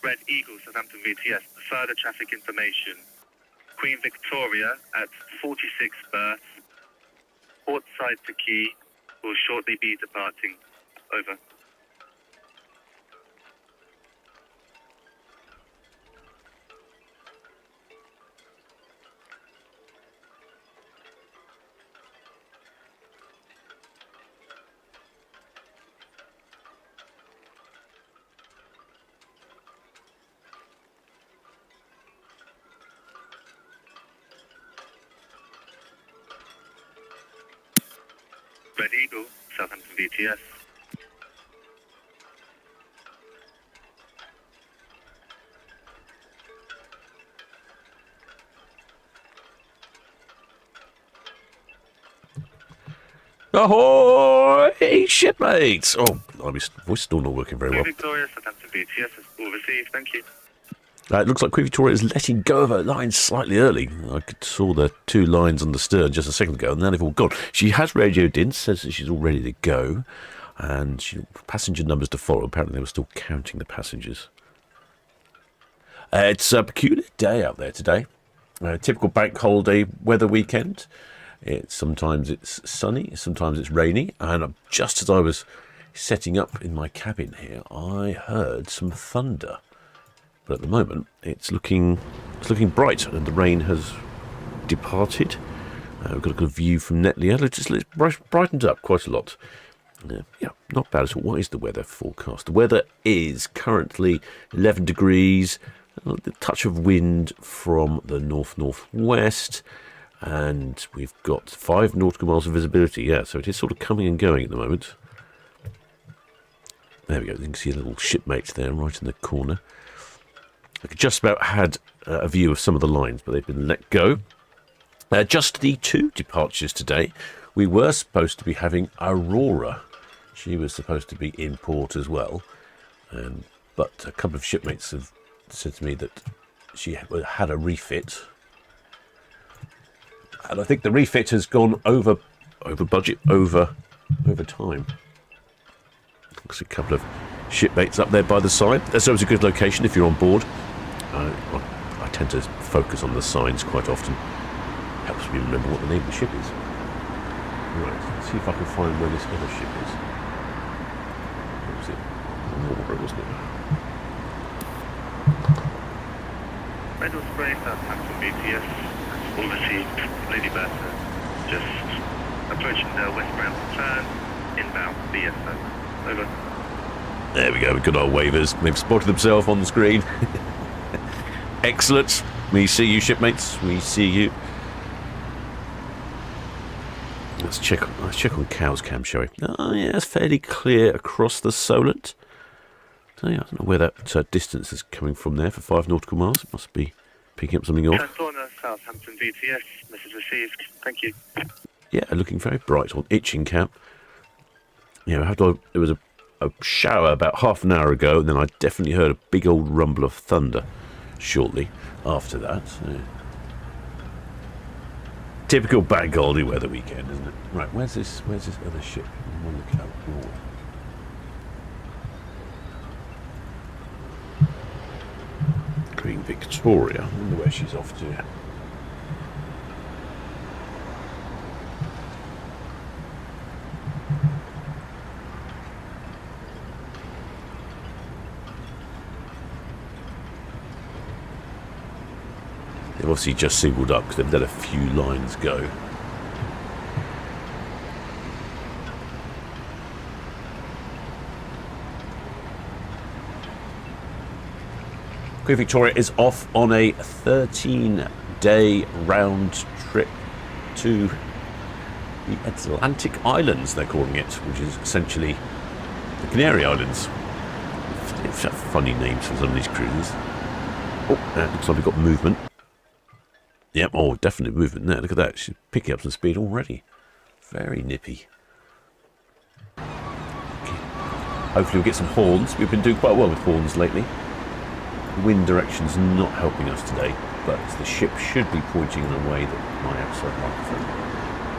Red Eagle, Southampton VTS. Further traffic information. Queen Victoria at 46 berths. Port side to quay. Will shortly be departing. Over. Red Eagle, Southampton VTS. Ahoy, shipmates! Oh, my voice still not working very well. Queen Victoria, Southampton VTS, all received, thank you. It looks like Queen Victoria is letting go of her lines slightly early. I saw the 2 lines on the stern just a second ago, and now they've all gone. She has radioed in, says that she's all ready to go, and passenger numbers to follow. Apparently they were still counting the passengers. It's a peculiar day out there today. Typical bank holiday weather weekend. Sometimes it's sunny, sometimes it's rainy, and just as I was setting up in my cabin here, I heard some thunder. But at the moment, it's looking bright, and the rain has departed. We've got a good view from Netley. It's brightened up quite a lot. Yeah, not bad at all. What is the weather forecast? The weather is currently 11 degrees, a touch of wind from the north-northwest, and we've got 5 nautical miles of visibility. Yeah, so it is sort of coming and going at the moment. There we go. You can see a little shipmate there right in the corner. I just about had a view of some of the lines, but they've been let go. Just the 2 departures today. We were supposed to be having Aurora. She was supposed to be in port as well. But a couple of shipmates have said to me that she had a refit. And I think the refit has gone over budget, over time. Looks a couple of shipmates up there by the side. That's always a good location if you're on board. I tend to focus on the signs quite often. Helps me remember what the name of the ship is. Right, let's see if I can find where this other ship is. What was it? Aurora, wasn't it? Medal Spray, Southampton VTS, all received. Lady Bertha, just approaching the westbound turn, inbound BSO. Over. There we go, we've got our wavers. They've spotted themselves on the screen. Excellent. We see you, shipmates. We see you. Let's check on Cow's Cam, shall we? Oh, yeah, it's fairly clear across the Solent. So, yeah, I don't know where that distance is coming from there for 5 nautical miles. It must be picking up something off. Southampton VTS, message received. Thank you. Yeah, looking very bright on Itching Cap. Yeah, there was a shower about half an hour ago, and then I definitely heard a big old rumble of thunder shortly after that. Yeah. Typical bank holiday weather weekend, isn't it? Right, where's this other ship? I want to look out forward. Queen Victoria. I wonder where she's off to. They've obviously just singled up because they've let a few lines go. Queen Victoria is off on a 13-day round trip to the Atlantic Islands, they're calling it, which is essentially the Canary Islands. It's funny names for some of these cruises. Oh, looks like we've got movement. Yep, oh, definitely movement there. Look at that. She's picking up some speed already. Very nippy. Okay. Hopefully we'll get some horns. We've been doing quite well with horns lately. The wind direction's not helping us today, but the ship should be pointing in a way that my outside microphone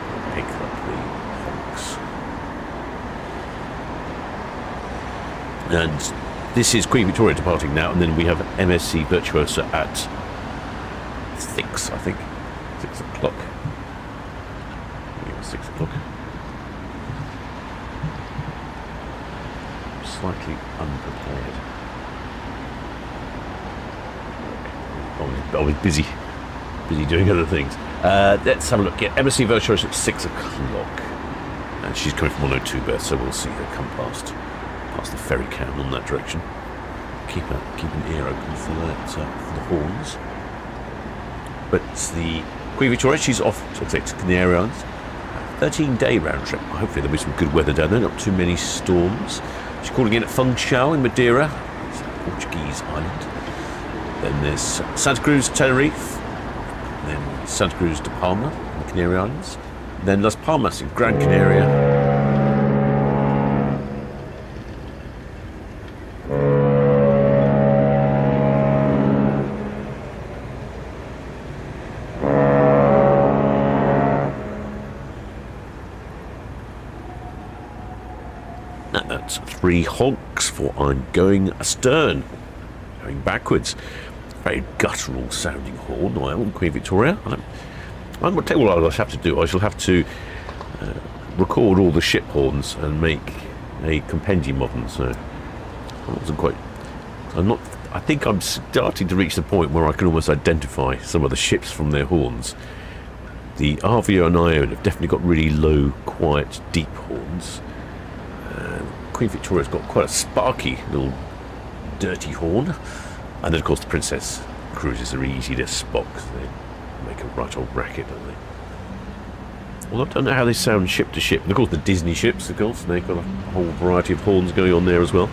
will pick up the honks. And this is Queen Victoria departing now, and then we have MSC Virtuosa at 6, I think. 6 o'clock. Yeah, 6 o'clock. Slightly unprepared. I was busy doing other things. Let's have a look. Yeah, MSC Virtuosa at 6 o'clock. And she's coming from 102 berth, so we'll see her come past the ferry cam on that direction. Keep an ear open for that, for the horns. But the Queen Victoria, she's off to Canary Islands. 13-day round trip. Hopefully there'll be some good weather down there, not too many storms. She's calling in at Funchal in Madeira. It's a Portuguese island. Then there's Santa Cruz, Tenerife. Then Santa Cruz de Palma in the Canary Islands. Then Las Palmas in Gran Canaria. That's 3 honks for I'm going astern. Going backwards. Very guttural sounding horn, on Queen Victoria. I'm going to tell you what I'll have to do. I shall have to record all the ship horns and make a compendium of them. So I wasn't quite. I think I'm starting to reach the point where I can almost identify some of the ships from their horns. The RVO and Ione have definitely got really low, quiet, deep horns. Queen Victoria's got quite a sparky little dirty horn. And then of course the Princess cruises are easy to spot because they make a right old racket, don't they? Well, I don't know how they sound ship to ship. And of course the Disney ships, of course, they've got a whole variety of horns going on there as well.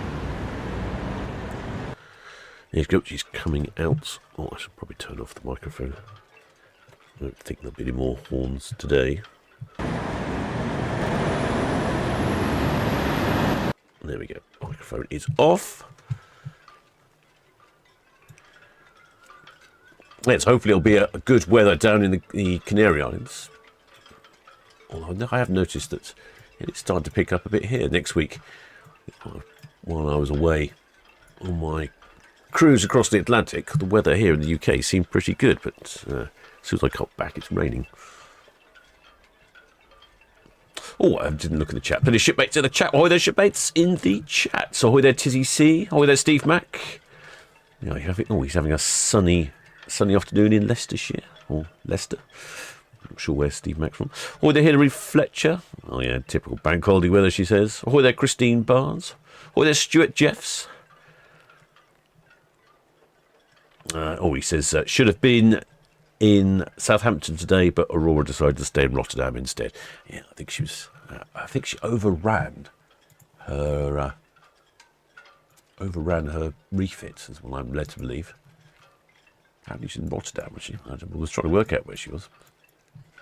Here's go, she's coming out. Oh, I should probably turn off the microphone. I don't think there'll be any more horns today. There we go. Microphone is off. Yes, hopefully it'll be a good weather down in the Canary Islands. Although I have noticed that it's starting to pick up a bit here next week. While I was away on my cruise across the Atlantic, the weather here in the UK seemed pretty good, but as soon as I got back, it's raining. Oh, I didn't look at the chat. Plenty of shipmates in the chat. Ahoy there, shipmates in the chat. So ahoy there, Tizzy C. Ahoy there, Steve Mack. Yeah, he's having a sunny afternoon in Leicestershire, or Leicester. I'm not sure where Steve Mack's from. Ahoy there, Hilary Fletcher. Oh yeah, typical bank holiday weather, she says. Ahoy there, Christine Barnes. Ahoy there, Stuart Jeffs. He says, should have been in Southampton today, but Aurora decided to stay in Rotterdam instead. Yeah, I think she overran her refit, is what I'm led to believe. Apparently she's in Rotterdam, was she? I was trying to work out where she was.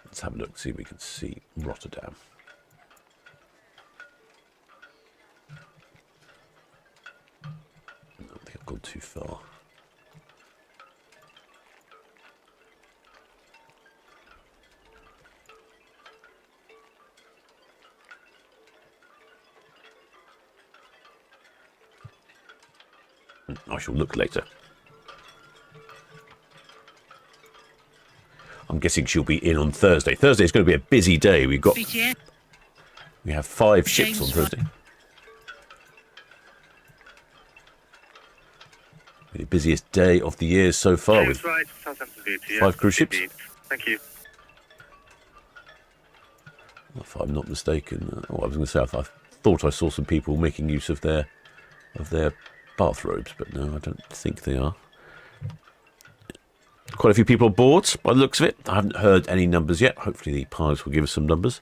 Let's have a look, see if we can see Rotterdam. I don't think I've gone too far. I shall look later. I'm guessing she'll be in on Thursday. Thursday is going to be a busy day. We have 5 ships on Thursday. The busiest day of the year so far with 5 cruise ships. Thank you. If I'm not mistaken, I was going to say I thought I saw some people making use of their bathrobes, but no, I don't think they are. Quite a few people on board by the looks of it. I haven't heard any numbers yet. Hopefully the pilots will give us some numbers.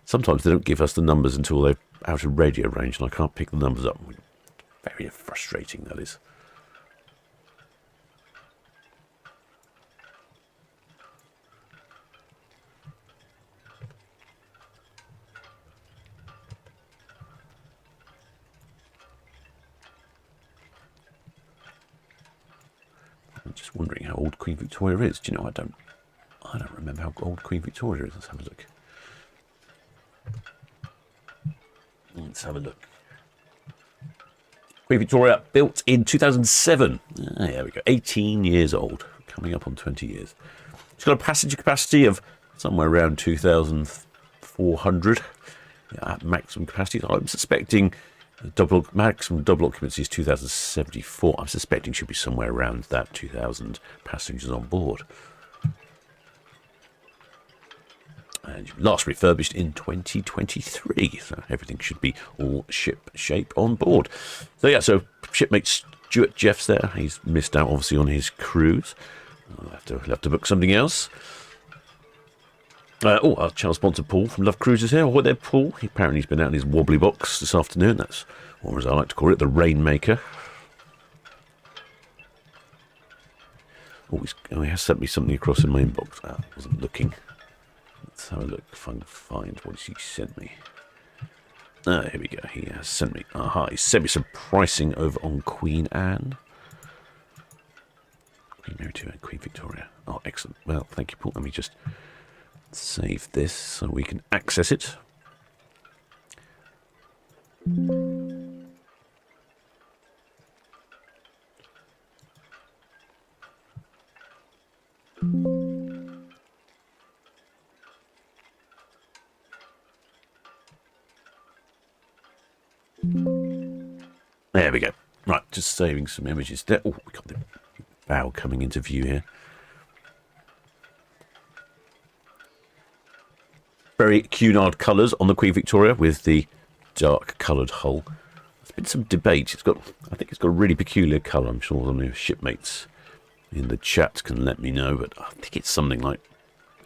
Sometimes they don't give us the numbers until they're out of radio range and I can't pick the numbers up. Very frustrating, that is. I'm just wondering how old Queen Victoria is. Do you know, I don't remember how old Queen Victoria is. Let's have a look. Queen Victoria, built in 2007. There we go, 18 years old, coming up on 20 years. It's got a passenger capacity of somewhere around 2,400 at maximum capacity. I'm suspecting maximum double occupancy is 2,074. I'm suspecting should be somewhere around that 2,000 passengers on board. And last refurbished in 2023, so everything should be all ship shape on board. So yeah, so shipmate Stuart Jeff's there. He's missed out obviously on his cruise. I'll have to book something else. Our channel sponsor Paul from Love Cruises here. Oh, there, Paul. Apparently he's been out in his wobbly box this afternoon. That's, or as I like to call it, the Rainmaker. He has sent me something across in my inbox. I wasn't looking. Let's have a look if I can find what he sent me. Here we go. He has sent me. He sent me some pricing over on Queen Anne. Queen Mary 2 and Queen Victoria. Oh, excellent. Well, thank you, Paul. Let me just save this so we can access it. There we go. Right, just saving some images there. Oh, we got the bow coming into view here. Very Cunard colours on the Queen Victoria with the dark coloured hull. There's been some debate. I think it's got a really peculiar colour. I'm sure some of your shipmates in the chat can let me know, but I think it's something like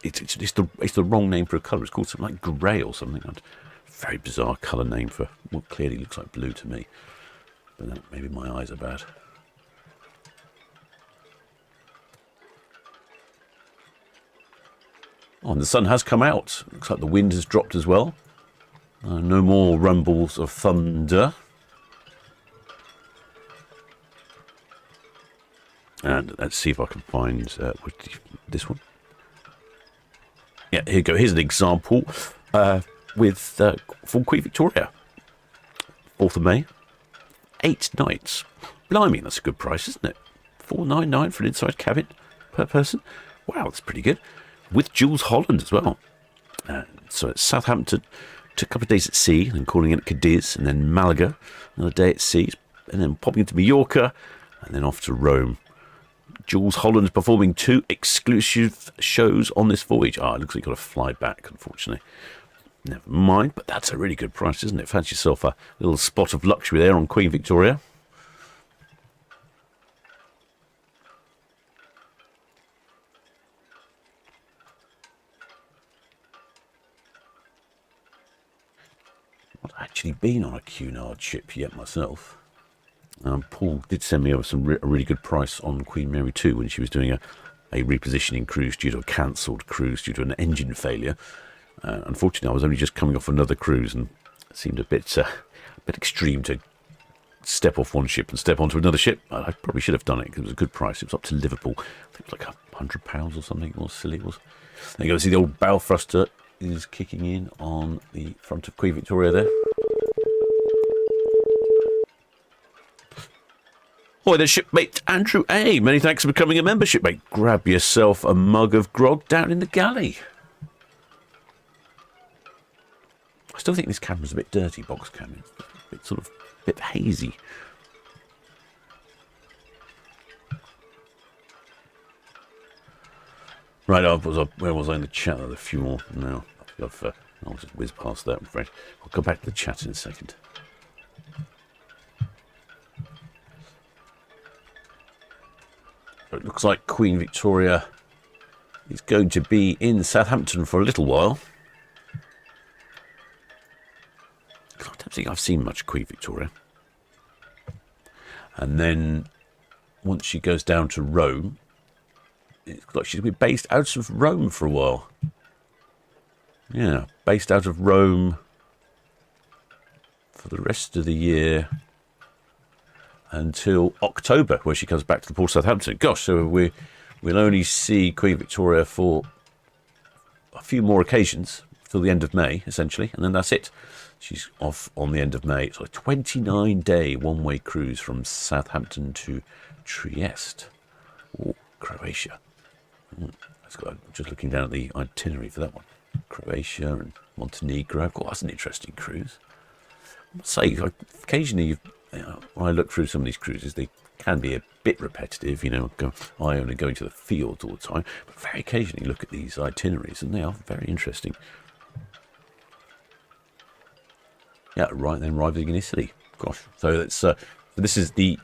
it's the wrong name for a colour. It's called something like grey or something. Very bizarre colour name for what clearly looks like blue to me. But then maybe my eyes are bad. Oh, and the sun has come out. Looks like the wind has dropped as well. No more rumbles of thunder. And let's see if I can find this one. Yeah, here you go. Here's an example from Queen Victoria. 4th of May. 8 nights. Blimey, that's a good price, isn't it? $499 for an inside cabin per person. Wow, that's pretty good. With Jules Holland as well. So it's Southampton. Took a couple of days at sea, and calling in at Cadiz, and then Malaga. Another day at sea, and then popping into Mallorca, and then off to Rome. Jules Holland performing 2 exclusive shows on this voyage. It looks like you've got to fly back, unfortunately. Never mind, but that's a really good price, isn't it? Fancy yourself a little spot of luxury there on Queen Victoria. I've not actually been on a Cunard ship yet myself. Paul did send me over a really good price on Queen Mary 2 when she was doing a repositioning cruise due to a cancelled cruise due to an engine failure. Unfortunately, I was only just coming off another cruise, and it seemed a bit extreme to step off one ship and step onto another ship. I probably should have done it because it was a good price. It was up to Liverpool. I think it was like £100 or something. It was silly. It was. There you go. See, the old bow thruster is kicking in on the front of Queen Victoria there. Hi there, shipmate Andrew A. Many thanks for becoming a member, shipmate. Grab yourself a mug of grog down in the galley. I still think this camera's a bit dirty, box camera. It's a bit hazy. Right, where was I in the chat? There's a few more. No, I'll just whiz past that, I'm afraid. I'll go back to the chat in a second. So it looks like Queen Victoria is going to be in Southampton for a little while. I don't think I've seen much Queen Victoria. And then once she goes down to Rome, it looks like she's going to be based out of Rome for a while. Yeah, based out of Rome for the rest of the year until October, where she comes back to the port of Southampton. Gosh, so we'll only see Queen Victoria for a few more occasions. till the end of May, essentially, and then that's it. She's off on the end of May. It's a 29-day one-way cruise from Southampton to Trieste. Oh, Croatia. Just looking down at the itinerary for that one. Croatia and Montenegro. Oh, that's an interesting cruise. I must say, occasionally, when I look through some of these cruises, they can be a bit repetitive, you know, I only go into the fields all the time, but very occasionally look at these itineraries, and they are very interesting. Yeah, right then, arriving in Italy. Gosh, so it's this is the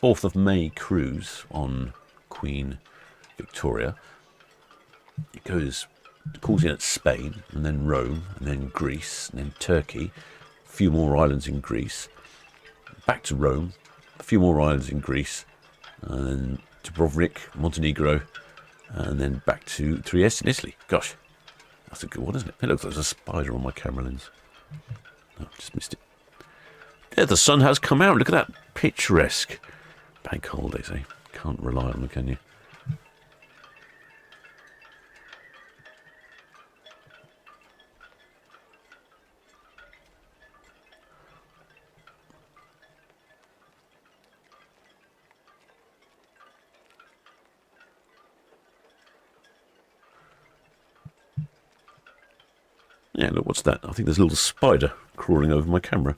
4th of May cruise on Queen Victoria. It calls in at Spain, and then Rome, and then Greece, and then Turkey. A few more islands in Greece. Back to Rome. A few more islands in Greece. And then Dubrovnik, Montenegro, and then back to Trieste in Italy. Gosh, that's a good one, isn't it? It looks like there's a spider on my camera lens. Oh, just missed it. There, the sun has come out. Look at that. Picturesque. Bank holidays, eh? Can't rely on them, can you? Yeah, look, what's that? I think there's a little spider crawling over my camera.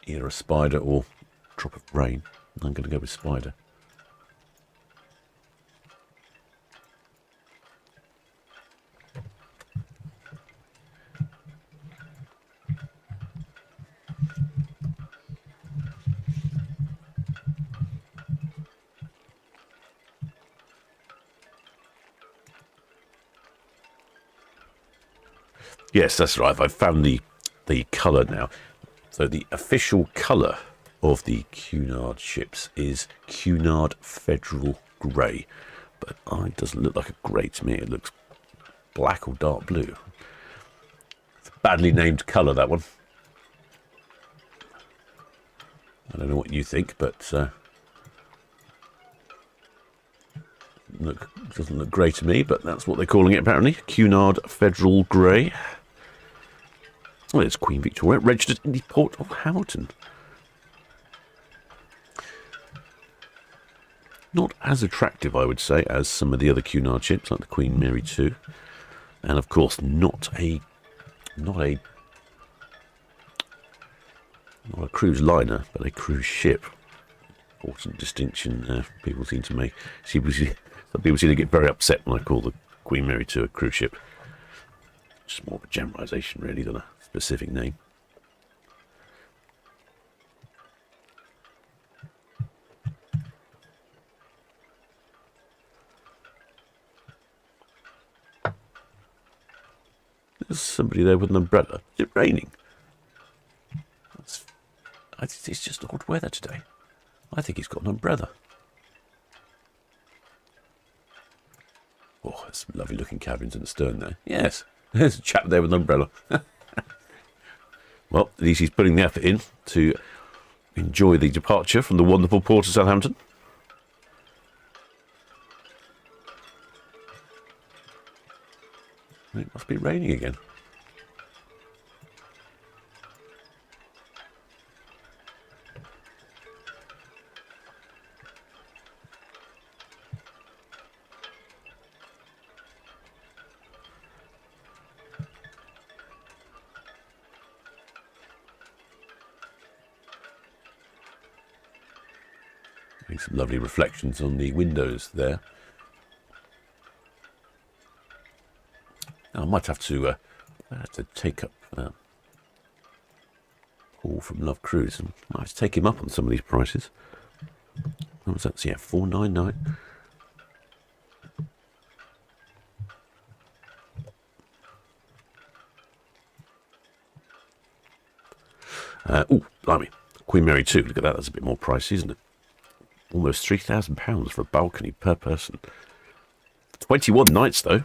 Either a spider or a drop of rain. I'm going to go with spider. Yes, that's right. I've found the colour now. So the official colour of the Cunard ships is Cunard Federal Grey. But it doesn't look like a grey to me. It looks black or dark blue. It's a badly named colour, that one. I don't know what you think, but doesn't look grey to me, but that's what they're calling it apparently. Cunard Federal Grey. Well, it's Queen Victoria, registered in the port of Hamilton. Not as attractive, I would say, as some of the other Cunard ships, like the Queen Mary 2, and of course, not a cruise liner, but a cruise ship. Important distinction. People seem to make. Some people seem to get very upset when I call the Queen Mary 2 a cruise ship. Just more of a generalisation, really, than a specific name. There's somebody there with an umbrella. Is it raining? It's just odd weather today. I think he's got an umbrella. Oh, there's some lovely looking cabins in the stern there. Yes, there's a chap there with an umbrella. Well, at least he's putting the effort in to enjoy the departure from the wonderful port of Southampton. It must be raining again. Some lovely reflections on the windows there. Now, I might have to take up Paul from Love Cruise, and I might have to take him up on some of these prices. What was that? So, yeah, $4.99. Oh, blimey. Queen Mary 2, look at that, that's a bit more pricey, isn't it? Almost £3,000 for a balcony per person. 21 nights, though.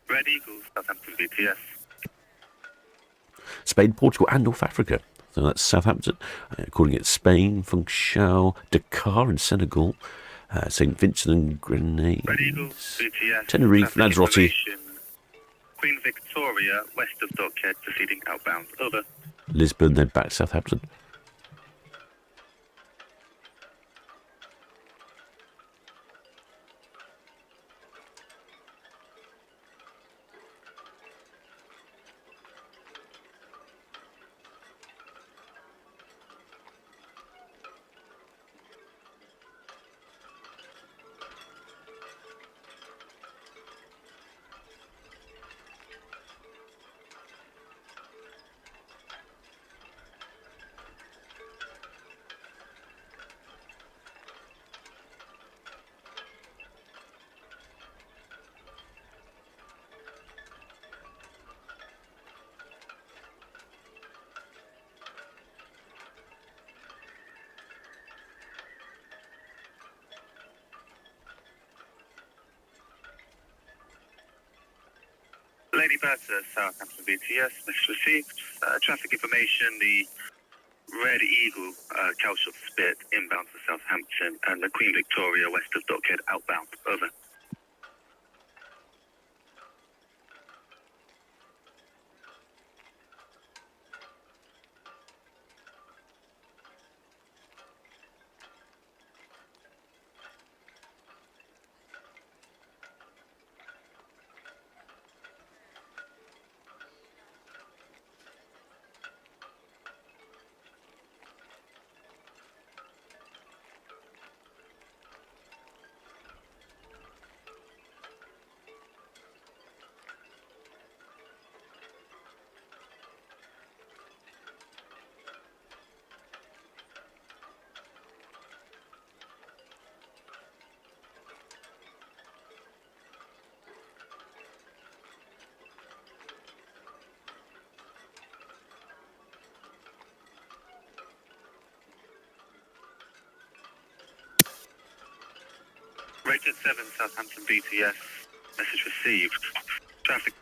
Red Eagle, Southampton VTS. Spain, Portugal, and North Africa. So that's Southampton, calling it Spain, Funchal, Dakar in Senegal, St. Vincent and Grenadines, Red Eagle, VTS. Tenerife, Lanzarote, Queen Victoria, west of Dockhead, proceeding outbound. Over. Lisbon, then back to Southampton. Lady Bertha, Southampton VTS, message received. Traffic information, the Red Eagle, Calshot Spit, inbound to Southampton, and the Queen Victoria, west of Dockhead, outbound. Over. Rated 7, Southampton VTS, message received. Traffic.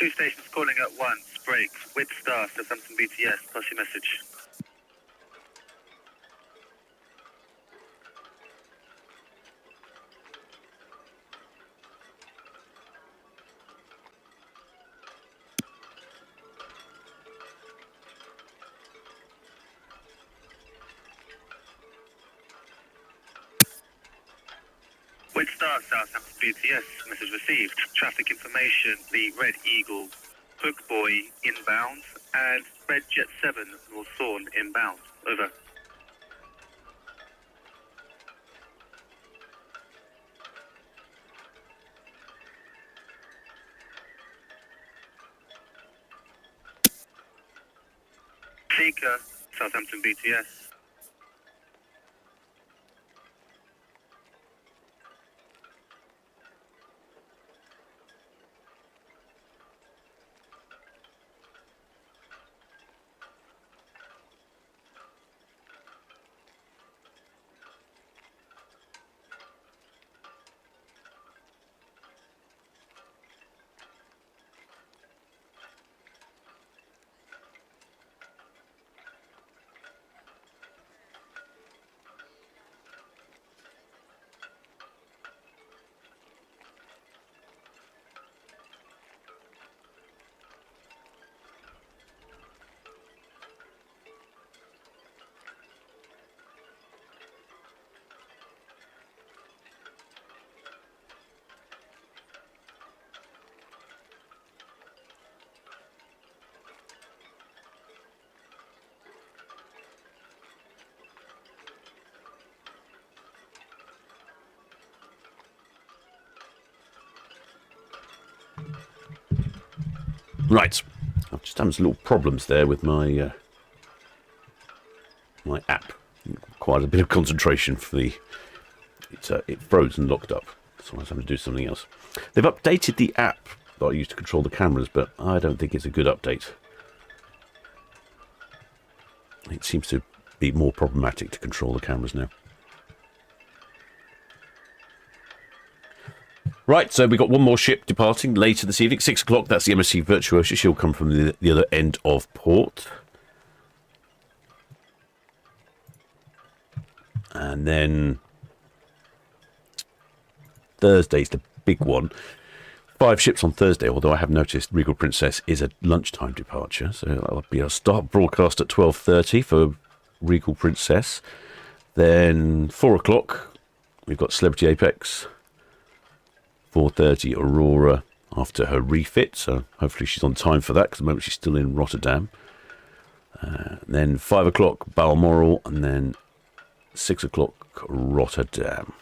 Two stations calling at once. Break. With star, Southampton VTS. Pass your message. With star, Southampton VTS. Message received. Traffic information. The Red Eagle Hook Boy inbound and Red Jet 7 North Thorn inbound. Over. Seeker, Southampton VTS. Right, I've just had some little problems there with my my app. Quite a bit of concentration for the it froze and locked up, so I was having to do something else. They've updated the app that I use to control the cameras, but I don't think it's a good update. It seems to be more problematic to control the cameras now. Right, so we've got one more ship departing later this evening, 6 o'clock. That's the MSC Virtuosa. She'll come from the other end of port. And then Thursday's the big one. 5 ships on Thursday, although I have noticed Regal Princess is a lunchtime departure. So that'll be our start broadcast at 12:30 for Regal Princess. Then 4 o'clock, we've got Celebrity Apex. 4:30 Aurora after her refit, so hopefully she's on time for that, because at the moment she's still in Rotterdam. Then 5 o'clock Balmoral, and then 6 o'clock Rotterdam.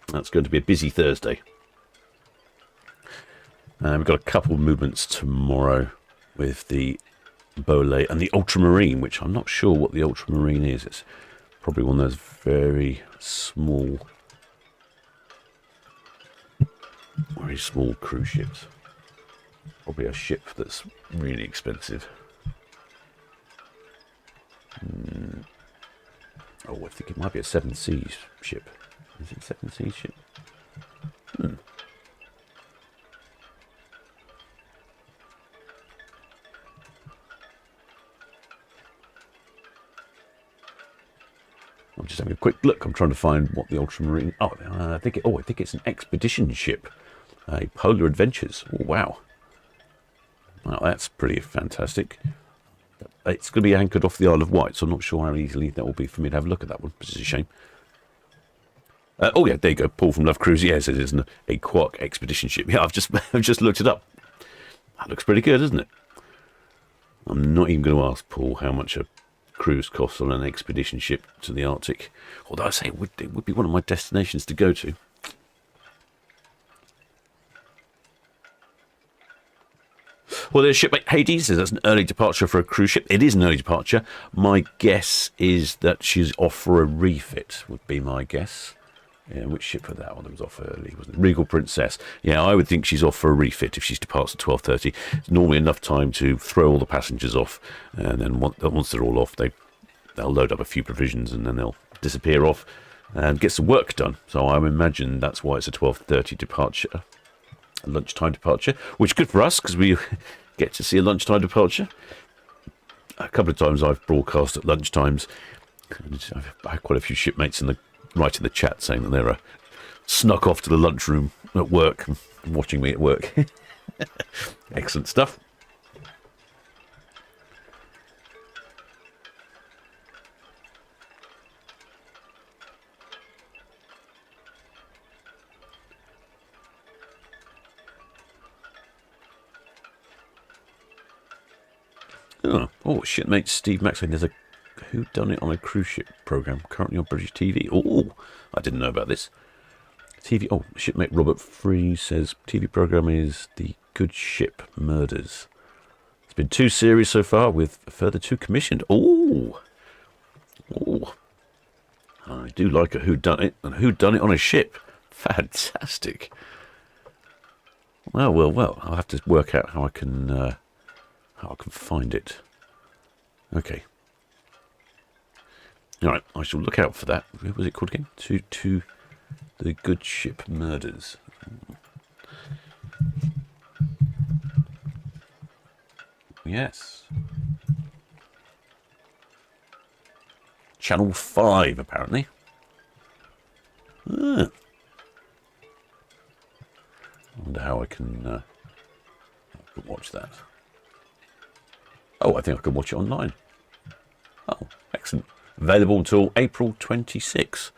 That's going to be a busy Thursday. We've got a couple of movements tomorrow with the Bolay and the Ultramarine, which I'm not sure what the Ultramarine is. It's probably one of those very small cruise ships. Probably a ship that's really expensive. Oh, I think it might be a 7 Seas ship. Is it a 7 Seas ship? I'm just having a quick look. I'm trying to find what the Ultramarine. Oh, I think it's an expedition ship, a Polar Adventures. Oh, wow. Wow, that's pretty fantastic. It's going to be anchored off the Isle of Wight, so I'm not sure how easily that will be for me to have a look at that one, which is a shame. Oh yeah, there you go. Paul from Love Cruise. Yes, it is a Quark expedition ship. Yeah, I've just looked it up. That looks pretty good, doesn't it? I'm not even going to ask Paul how much a cruise costs on an expedition ship to the Arctic. Although I say it would be one of my destinations to go to. Well, there's ship Hades. That's an early departure for a cruise ship. It is an early departure. My guess is that she's off for a refit, would be my guess. Yeah, which ship for that one that was off early? Wasn't it? Regal Princess. Yeah, I would think she's off for a refit if she departs at 12:30. It's normally enough time to throw all the passengers off, and then once they're all off, they'll load up a few provisions and then they'll disappear off. and get some work done. So I imagine that's why it's a 12:30 departure, a lunchtime departure, which is good for us because we get to see a lunchtime departure. A couple of times I've broadcast at lunchtimes. I've had quite a few shipmates right in the chat saying that they're snuck off to the lunchroom at work and watching me at work. Excellent stuff. Oh, shipmate Steve Max saying there's a Who Done It on a cruise ship program currently on British TV. Oh, I didn't know about this. TV. Oh, shipmate Robert Free says TV program is The Good Ship Murders. It's been 2 series so far with a further 2 commissioned. Oh, I do like a Who Done It and Who Done It on a ship. Fantastic. Well. I'll have to work out how I can find it. Okay. All right, I shall look out for that. What was it called again? To The Good Ship Murders. Yes. Channel 5, apparently. I wonder how I can watch that. Oh, I think I can watch it online. Oh, excellent. Available until April 26.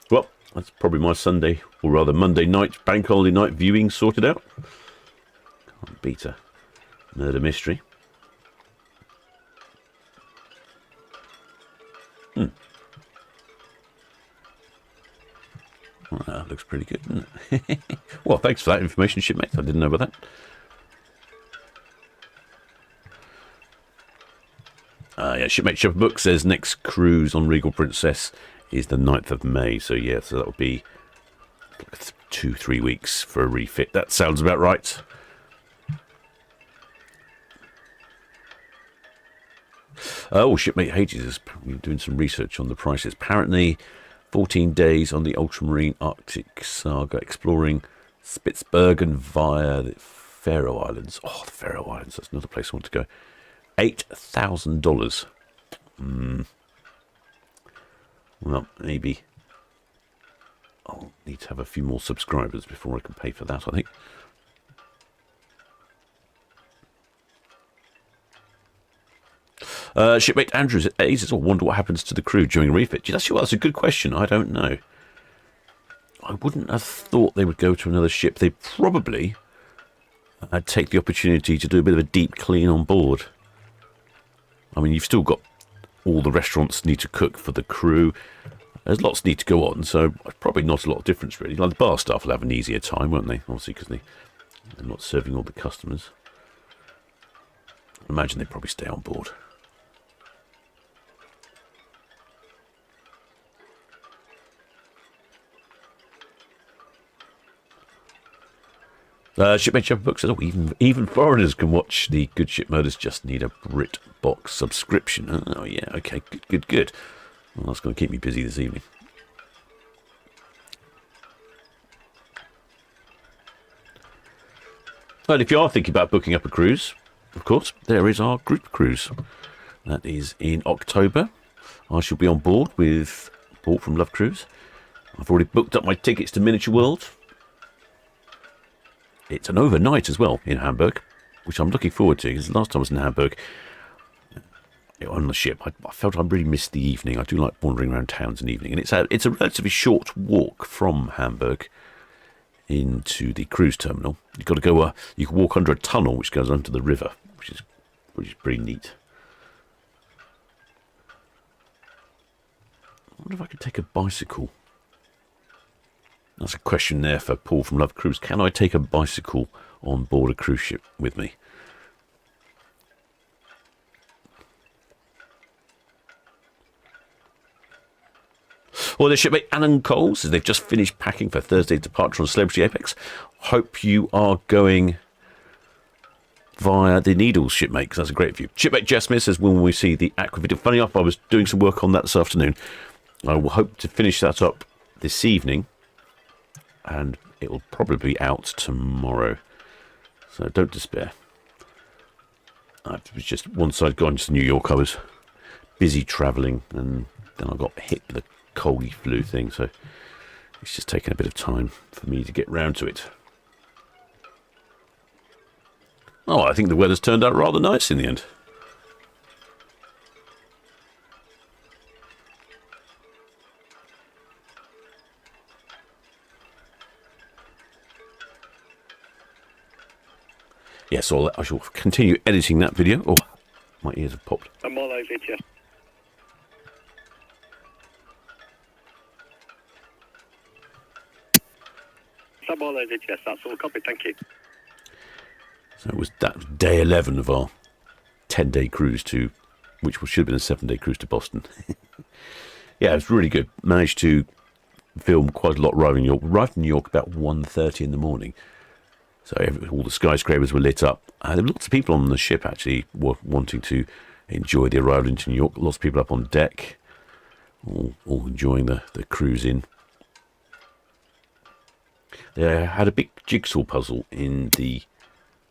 Well, that's probably my Sunday, or rather Monday night, bank holiday night viewing sorted out. Can't beat a murder mystery. Well, that looks pretty good, doesn't it? Well, thanks for that information, shipmate. I didn't know about that. Yeah, shipmate Shepherd Book says next cruise on Regal Princess is the 9th of May. So, yeah, so that'll be 2-3 weeks for a refit. That sounds about right. Oh, shipmate Hades is doing some research on the prices. Apparently, 14 days on the Ultramarine Arctic Saga, exploring Spitsbergen via the Faroe Islands. Oh, the Faroe Islands, that's another place I want to go. $8,000. Well, maybe I'll need to have a few more subscribers before I can pay for that, I think. Shipmate Andrews at Aces, I wonder what happens to the crew during a refit. That's a good question. I don't know. I wouldn't have thought they would go to another ship. They probably take the opportunity to do a bit of a deep clean on board. I mean, you've still got all the restaurants need to cook for the crew. There's lots need to go on, so probably not a lot of difference, really. Like the bar staff will have an easier time, won't they? Obviously, because they're not serving all the customers. I imagine they probably stay on board. Shipmate Shepherd Book says, oh, even foreigners can watch the Good Ship Murders, just need a BritBox subscription. Oh, yeah, okay, good. Well, that's going to keep me busy this evening. Well, if you are thinking about booking up a cruise, of course, there is our group cruise. That is in October. I shall be on board with Paul from Love Cruise. I've already booked up my tickets to Miniature World. It's an overnight as well in Hamburg, which I'm looking forward to. Because last time I was in Hamburg on the ship, I felt I really missed the evening. I do like wandering around towns in the evening, and it's a relatively short walk from Hamburg into the cruise terminal. You've got to go. You can walk under a tunnel which goes under the river, which is pretty neat. I wonder if I could take a bicycle. That's a question there for Paul from Love Cruise. Can I take a bicycle on board a cruise ship with me? Well, the shipmate Alan Cole says they've just finished packing for Thursday's departure on Celebrity Apex. Hope you are going via the Needles, shipmate, because that's a great view. Shipmate Jess Smith says, when will we see the Aquavit? Funny enough, I was doing some work on that this afternoon. I will hope to finish that up this evening, and it will probably be out tomorrow. So don't despair. It was just once I'd gone to New York, I was busy travelling, and then I got hit with the coldy flu thing. So it's just taken a bit of time for me to get round to it. Oh, I think the weather's turned out rather nice in the end. Yes, I shall continue editing that video. Oh, my ears have popped. I'm all over VTS. I'm all over VTS, that's all copy, thank you. So it was that day 11 of our 10-day cruise to, which should have been a 7-day cruise to Boston. Yeah, it was really good. Managed to film quite a lot arriving in York. Arrived in New York about 1:30 in the morning. So all the skyscrapers were lit up. There were lots of people on the ship actually wanting to enjoy the arrival into New York. Lots of people up on deck, all enjoying the cruise in. They had a big jigsaw puzzle in the...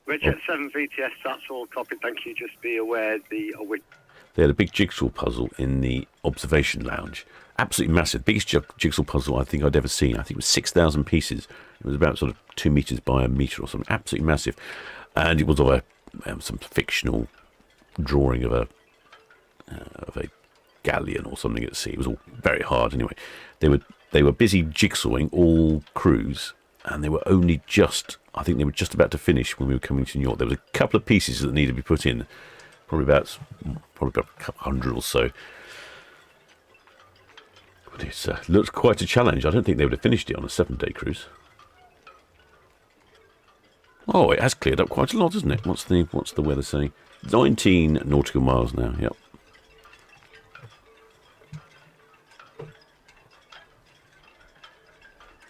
Richard 7 VTS, that's all copy, thank you. Just be aware the... They had a big jigsaw puzzle in the observation lounge. Absolutely massive. Biggest jigsaw puzzle I think I'd ever seen. I think it was 6,000 pieces. It was about sort of 2 meters by a meter or something. Absolutely massive. And it was of some fictional drawing of a galleon or something at sea. It was all very hard anyway. They were busy jigsawing all crews, and they were only just... I think they were just about to finish when we were coming to New York. There was a couple of pieces that needed to be put in. Probably about a couple hundred or so. But it looks quite a challenge. I don't think they would have finished it on a 7-day cruise. Oh, it has cleared up quite a lot, hasn't it? What's the weather saying? 19 nautical miles now. Yep.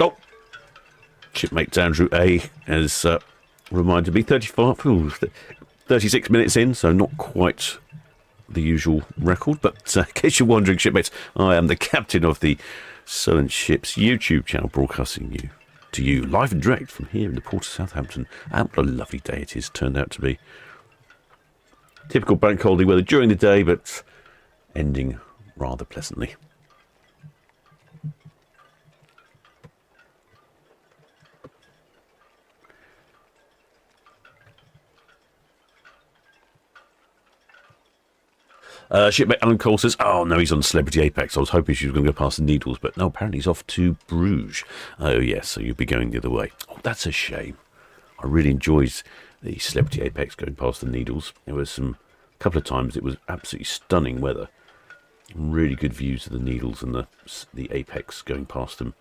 Oh, shipmate Andrew A has reminded me 36 minutes in, so not quite the usual record, but in case you're wondering, shipmates, I am the captain of the Solent Ships YouTube channel, broadcasting to you live and direct from here in the port of Southampton. And what a lovely day it is turned out to be. Typical bank holiday weather during the day, but ending rather pleasantly. Shipmate Alan Cole says, oh no, he's on Celebrity Apex. I was hoping she was going to go past the Needles, but no, apparently he's off to Bruges. Oh yes, so you'll be going the other way. Oh, that's a shame. I really enjoyed the Celebrity Apex going past the Needles. There was a couple of times it was absolutely stunning weather. Really good views of the Needles and the Apex going past them.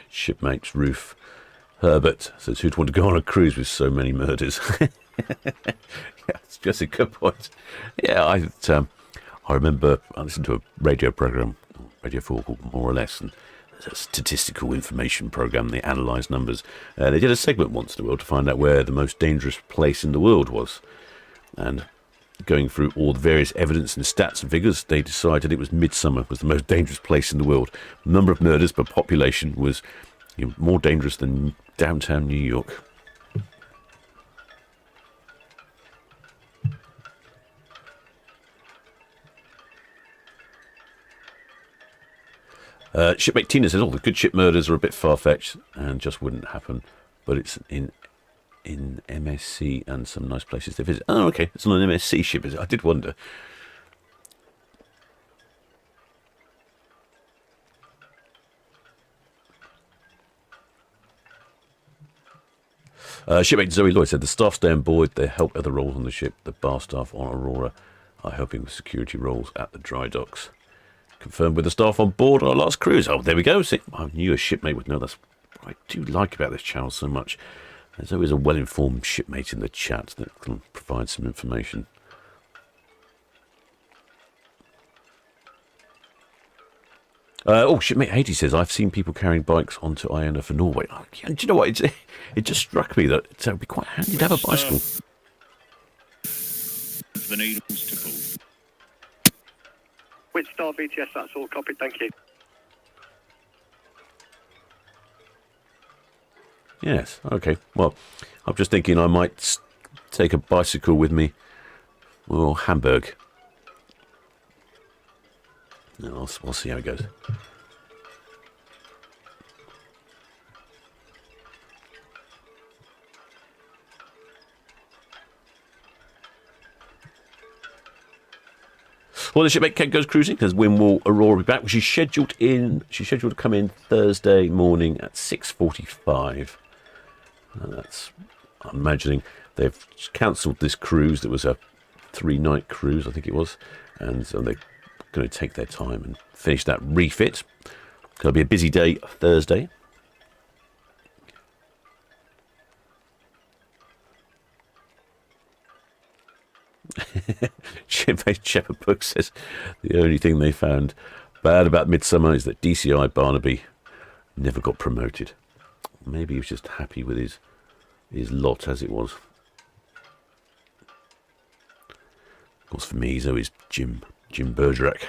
Shipmates Ruth Herbert says, who'd want to go on a cruise with so many murders? Yeah, it's just a good point. Yeah, I remember I listened to a radio program, Radio 4 called More or Less, and it's a statistical information program. They analysed numbers. They did a segment once in the world to find out where the most dangerous place in the world was. And going through all the various evidence and stats and figures, they decided it was Midsummer was the most dangerous place in the world. The number of murders per population was more dangerous than downtown New York. Shipmate Tina says, the good ship murders are a bit far-fetched and just wouldn't happen, but it's in MSC and some nice places to visit. Oh, okay, it's on an MSC ship, is it? I did wonder. Shipmate Zoe Lloyd said, the staff stay on board, they help other roles on the ship. The bar staff on Aurora are helping with security roles at the dry docks. Confirmed with the staff on board our last cruise. Oh, there we go. See, I knew a shipmate would know. That's what I do like about this channel so much. There's always a well-informed shipmate in the chat that can provide some information. Oh, shipmate Haiti says, I've seen people carrying bikes onto Iona for Norway. Oh, yeah, do you know what? It just struck me that it would be quite handy to have a bicycle. The needles to pull. Which star VTS, that's all copied, thank you. Yes, okay. Well, I'm just thinking I might take a bicycle with me. Or Hamburg. No, we'll see how it goes. Well, the shipmate Kent goes cruising because Winwall Aurora will be back. She's scheduled to come in Thursday morning at 6:45. That's, I'm imagining they've cancelled this cruise. That was a 3-night cruise, I think it was, and so they're going to take their time and finish that refit. It'll be a busy day Thursday. Shepherd Book says the only thing they found bad about Midsummer is that DCI Barnaby never got promoted. Maybe he was just happy with his lot as it was. Of course, for me, he's always Jim Bergerac.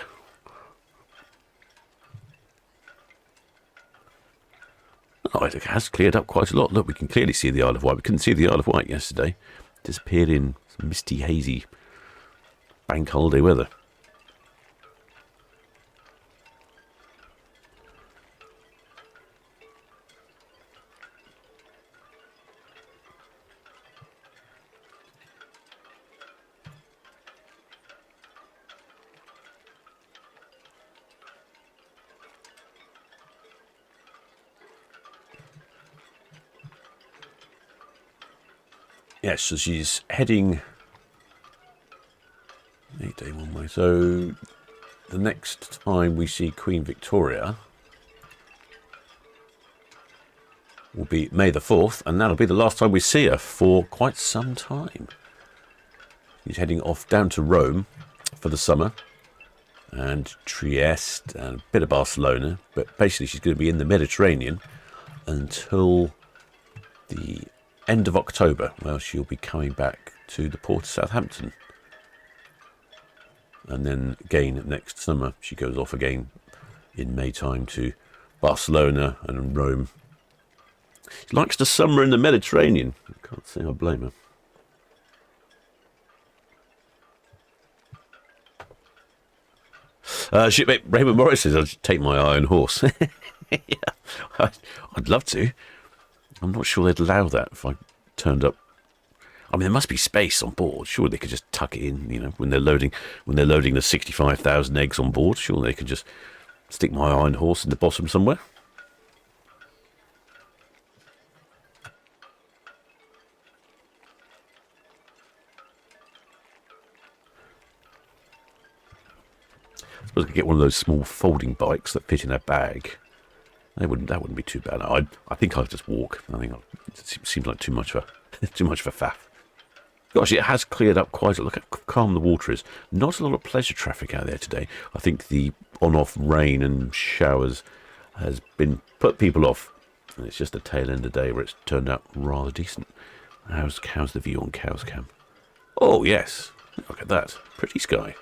Oh, it has cleared up quite a lot. Look, we can clearly see the Isle of Wight. We couldn't see the Isle of Wight yesterday. Disappeared in some misty, hazy bank holiday weather. Yes, so she's heading 8 day one way. So the next time we see Queen Victoria will be May the 4th, and that'll be the last time we see her for quite some time. She's heading off down to Rome for the summer, and Trieste, and a bit of Barcelona, but basically she's going to be in the Mediterranean until the end of October. Well, she'll be coming back to the port of Southampton. And then again next summer, she goes off again in May time to Barcelona and Rome. She likes the summer in the Mediterranean. I can't say I blame her. Shipmate Raymond Morris says, I'll take my iron horse. Yeah, I'd love to. I'm not sure they'd allow that if I turned up. I mean, there must be space on board. Surely they could just tuck it in, you know, when they're loading the 65,000 eggs on board. Surely they could just stick my iron horse in the bottom somewhere. I suppose I could get one of those small folding bikes that fit in a bag. That wouldn't be too bad. I think I'll just walk. I think it seems like too much of a faff. Gosh, it has cleared up quite a lot. Look how calm the water is. Not a lot of pleasure traffic out there today. I think the on-off rain and showers has put people off. And it's just the tail end of the day where it's turned out rather decent. How's the view on Cowes Cam? Oh yes, look at that, pretty sky.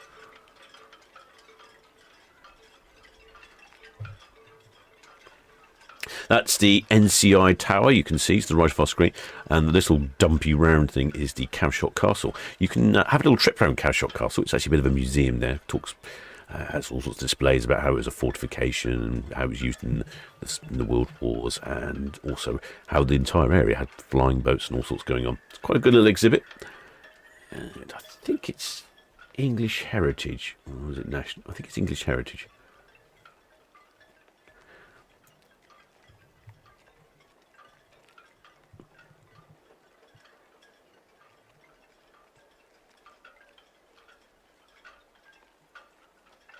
That's the NCI tower, you can see, it's the right of our screen, and the little dumpy round thing is the Cowshot Castle. You can have a little trip around Cowshot Castle. It's actually a bit of a museum there. Has all sorts of displays about how it was a fortification and how it was used in the World Wars, and also how the entire area had flying boats and all sorts going on. It's quite a good little exhibit. And I think it's English Heritage, or is it National? I think it's English Heritage.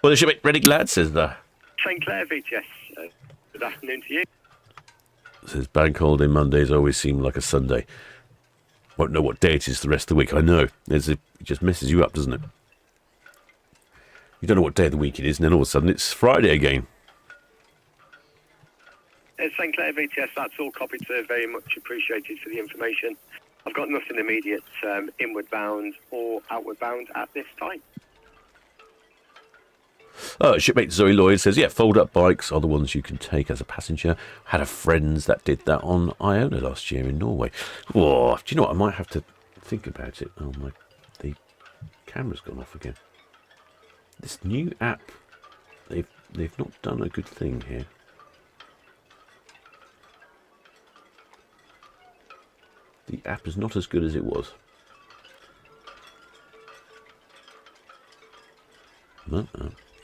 Well, the shipmate Reddick Lad says that. St Clair VTS, good afternoon to you. Says bank holiday Mondays always seem like a Sunday. Won't know what day it is the rest of the week. I know. It just messes you up, doesn't it? You don't know what day of the week it is, and then all of a sudden it's Friday again. St Clair VTS, that's all copied, sir. Very much appreciated for the information. I've got nothing immediate inward bound or outward bound at this time. Shipmate Zoe Lloyd says, yeah, fold-up bikes are the ones you can take as a passenger. Had a friend that did that on Iona last year in Norway. Whoa, do you know what? I might have to think about it. Oh, the camera's gone off again. This new app, they've not done a good thing here. The app is not as good as it was. No.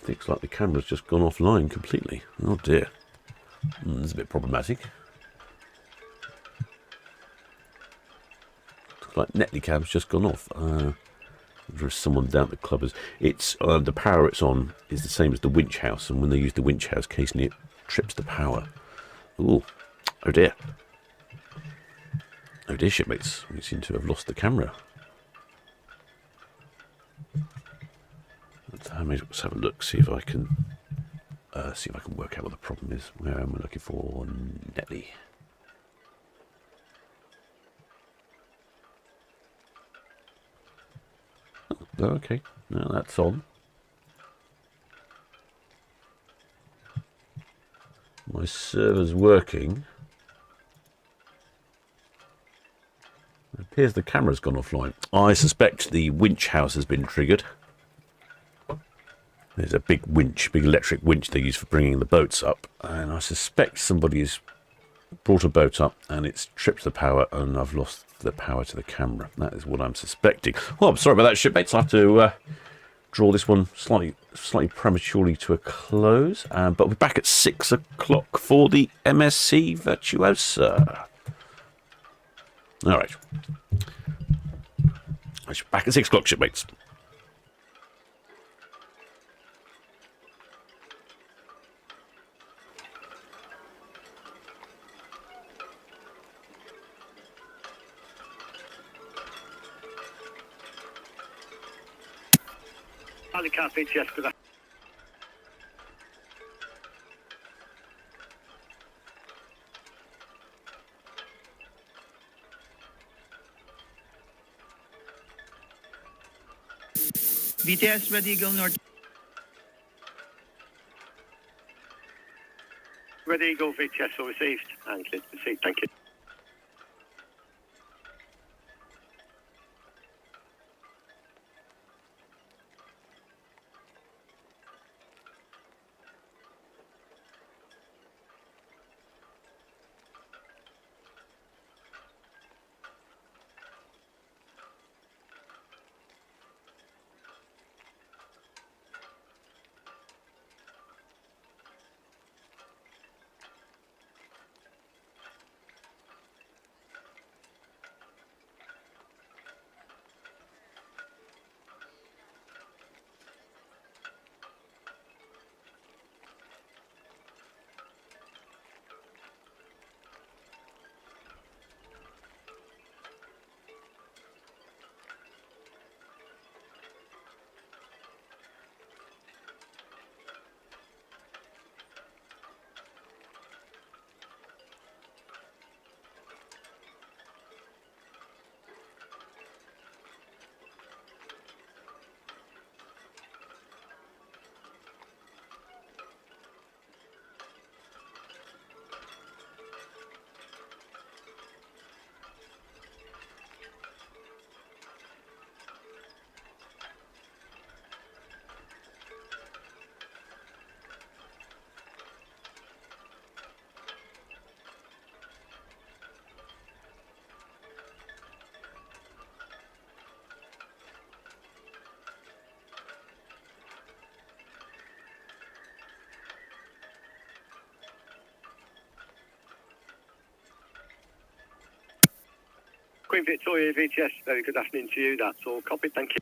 Looks like the camera's just gone offline completely. Oh dear. That's a bit problematic. Looks like Netlycab's just gone off. There's someone down at the clubbers. It's the power it's on is the same as the winch house, and when they use the winch house, occasionally it trips the power. Ooh. Oh dear. Oh dear, shipmates. We seem to have lost the camera. Let's have a look, see if I can work out what the problem is. Where am I looking for? Netly. Oh, okay. No, that's on. My server's working. It appears the camera's gone offline. I suspect the winch house has been triggered. There's a big winch, big electric winch they use for bringing the boats up, and I suspect somebody has brought a boat up and it's tripped the power, and I've lost the power to the camera. That is what I'm suspecting. Well, I'm sorry about that, shipmates. I have to draw this one slightly prematurely to a close, but we're back at 6 o'clock for the MSC Virtuosa. All right, back at 6 o'clock, shipmates. Car VTS for that. VTS ready, Eagle North. Ready, Eagle VTS all received and cleared to proceed. Thank you. Queen Victoria VTS, very good afternoon to you. That's all copied. Thank you.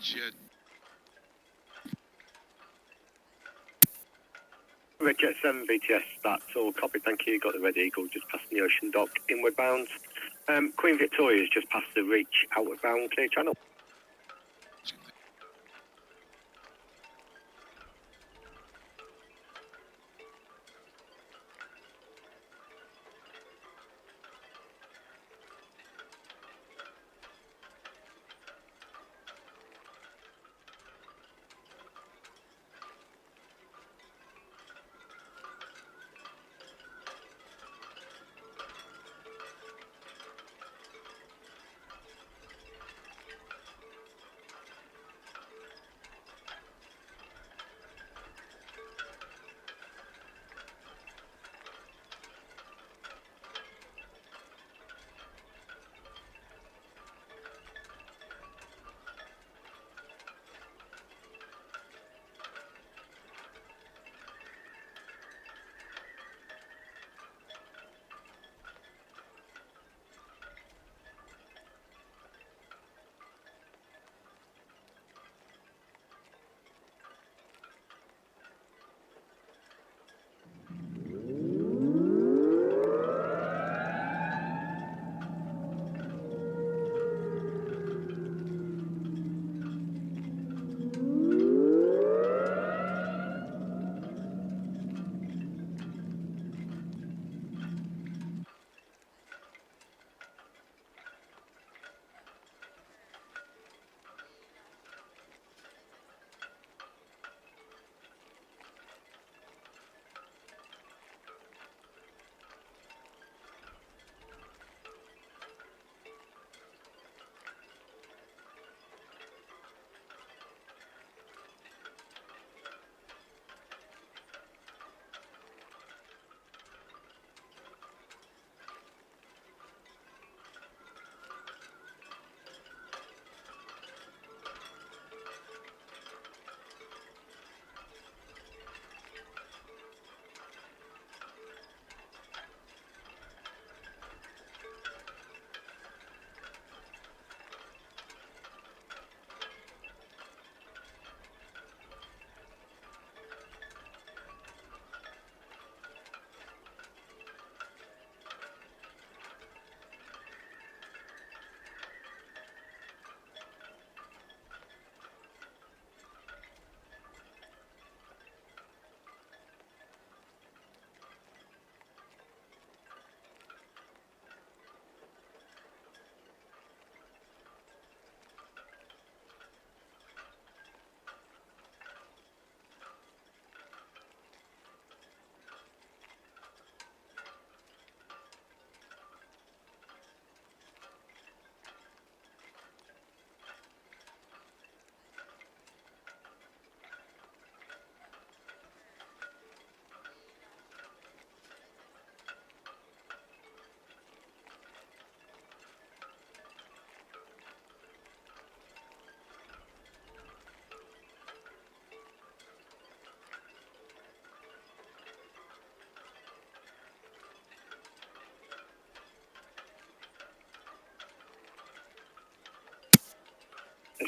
Shed. Red Jet 7 VTS, that's all copied, thank you. Got the Red Eagle just past the ocean dock, inward bound. Queen Victoria's just past the reach, outward bound, clear channel.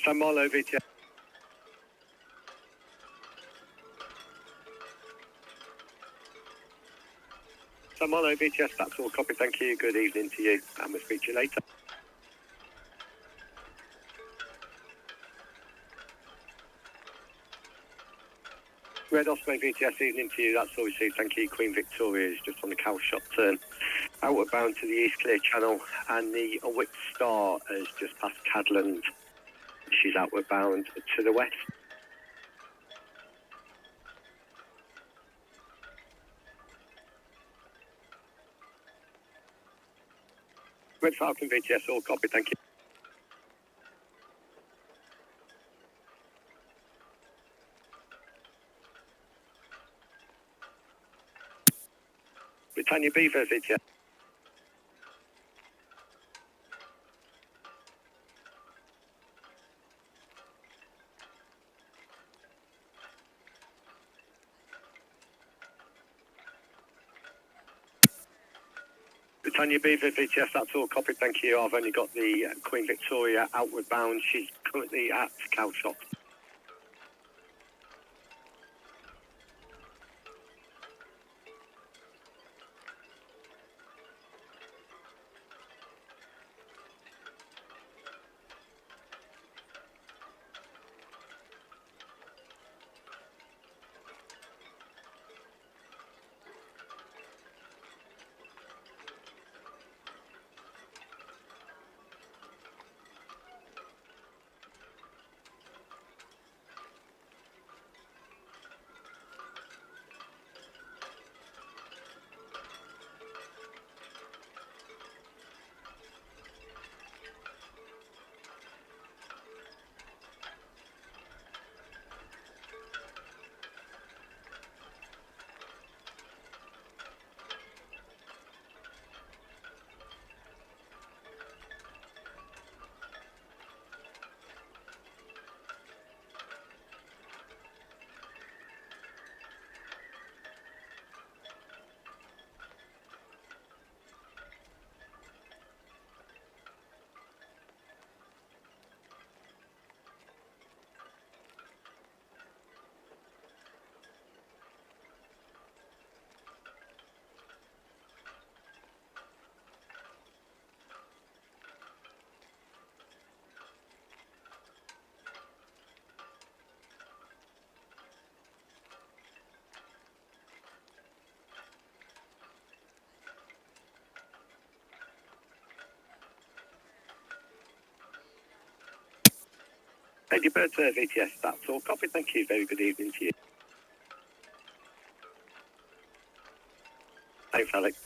San Marlo VTS. San Marlo VTS, that's all copy, thank you. Good evening to you, and we'll speak to you later. Red Osprey VTS, evening to you, that's all received, thank you. Queen Victoria is just on the cow shot turn, outward bound to the East Clear Channel, and the Wick Star has just passed Cadland. She's outward bound to the west. Red Falcon VTS, all copy, thank you. Britannia Beaver VTS. Britannia Beaver VTS, that's all copied, thank you. I've only got the Queen Victoria outward bound. She's currently at cow shop. Lady Bird VTS, that's all copy. Thank you. Very good evening to you. Thanks, Alex.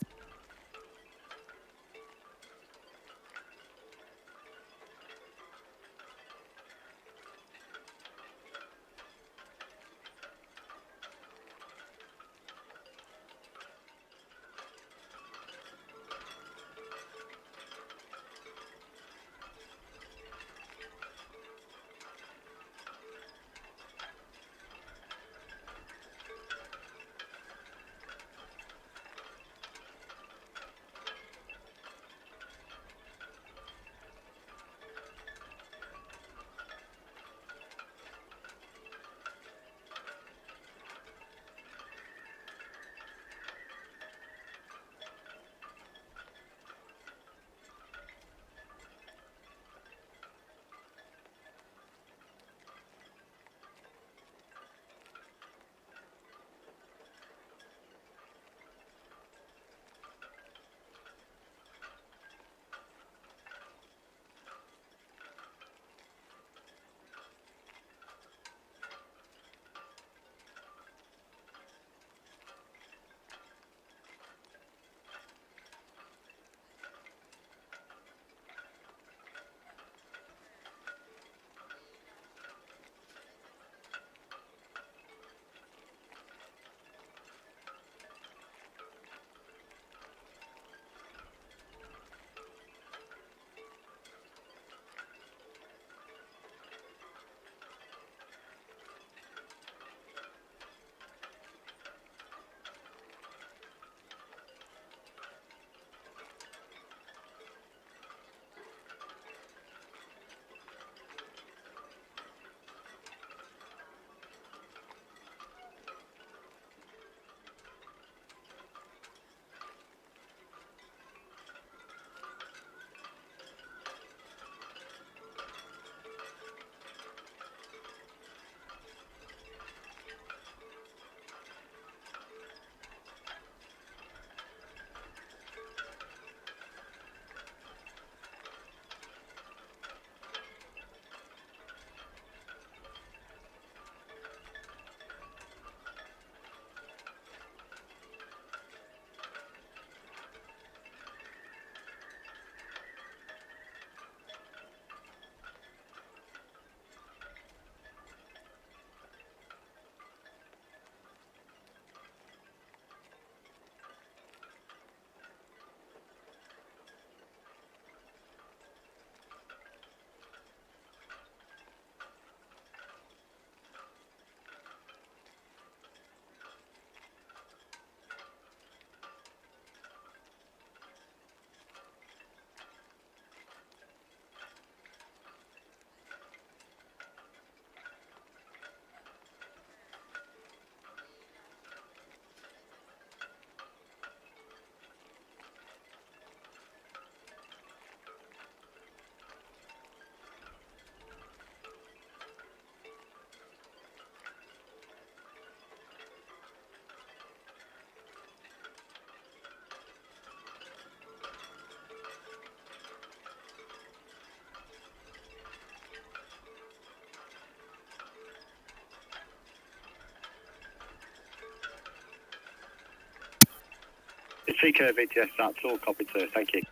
CK VTS, that's all copied, sir. Thank you.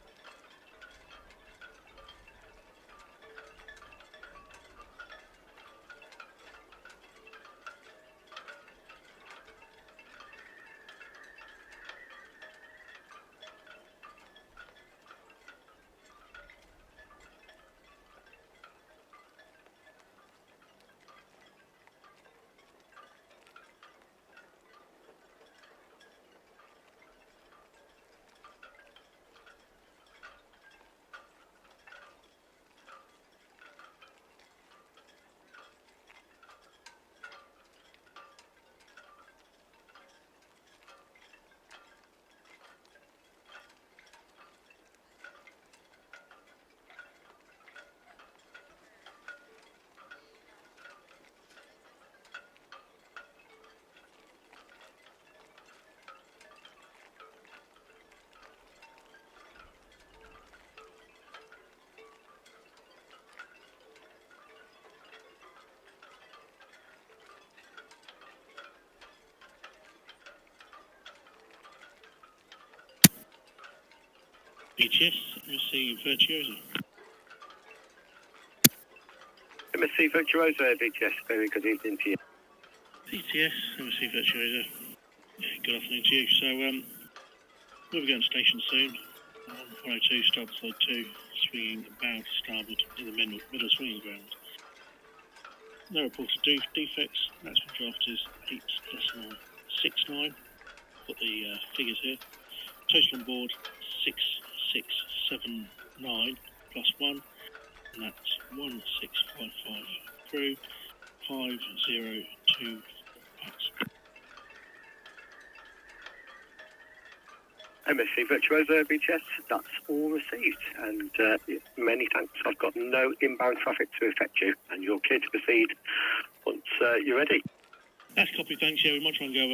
VTS, MSC Virtuosa. MSC Virtuosa VTS, very good evening to you. VTS, MSC Virtuosa. Yeah, good afternoon to you. So, we'll be going to station soon. 102, starboard side 2, swinging bow to starboard in the middle swinging ground. No reported defects. Maximum draft is 8.69. Got the figures here. Total on board 6679 plus 1, and that's 1655. Crew 502 packs. MSC Virtuosa VTS, that's all received, and many thanks. I've got no inbound traffic to affect you, and you're clear to proceed once you're ready. That's copy, thanks. Yeah, we might try and go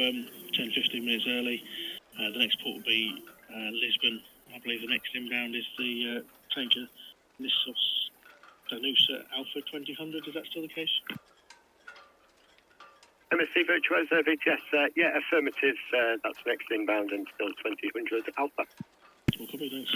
10-15 minutes early. The next port will be Lisbon. I believe the next inbound is the tanker Nissos Danusa Alpha 2000. Is that still the case? MSC Virtuosa VTS, yeah, affirmative. That's next inbound and still 2000 Alpha. All copy, thanks.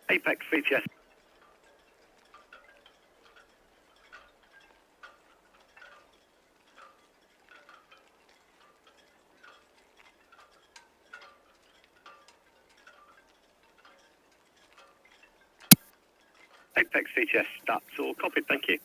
Apex VTS. Apex VTS, that's all copied, thank you.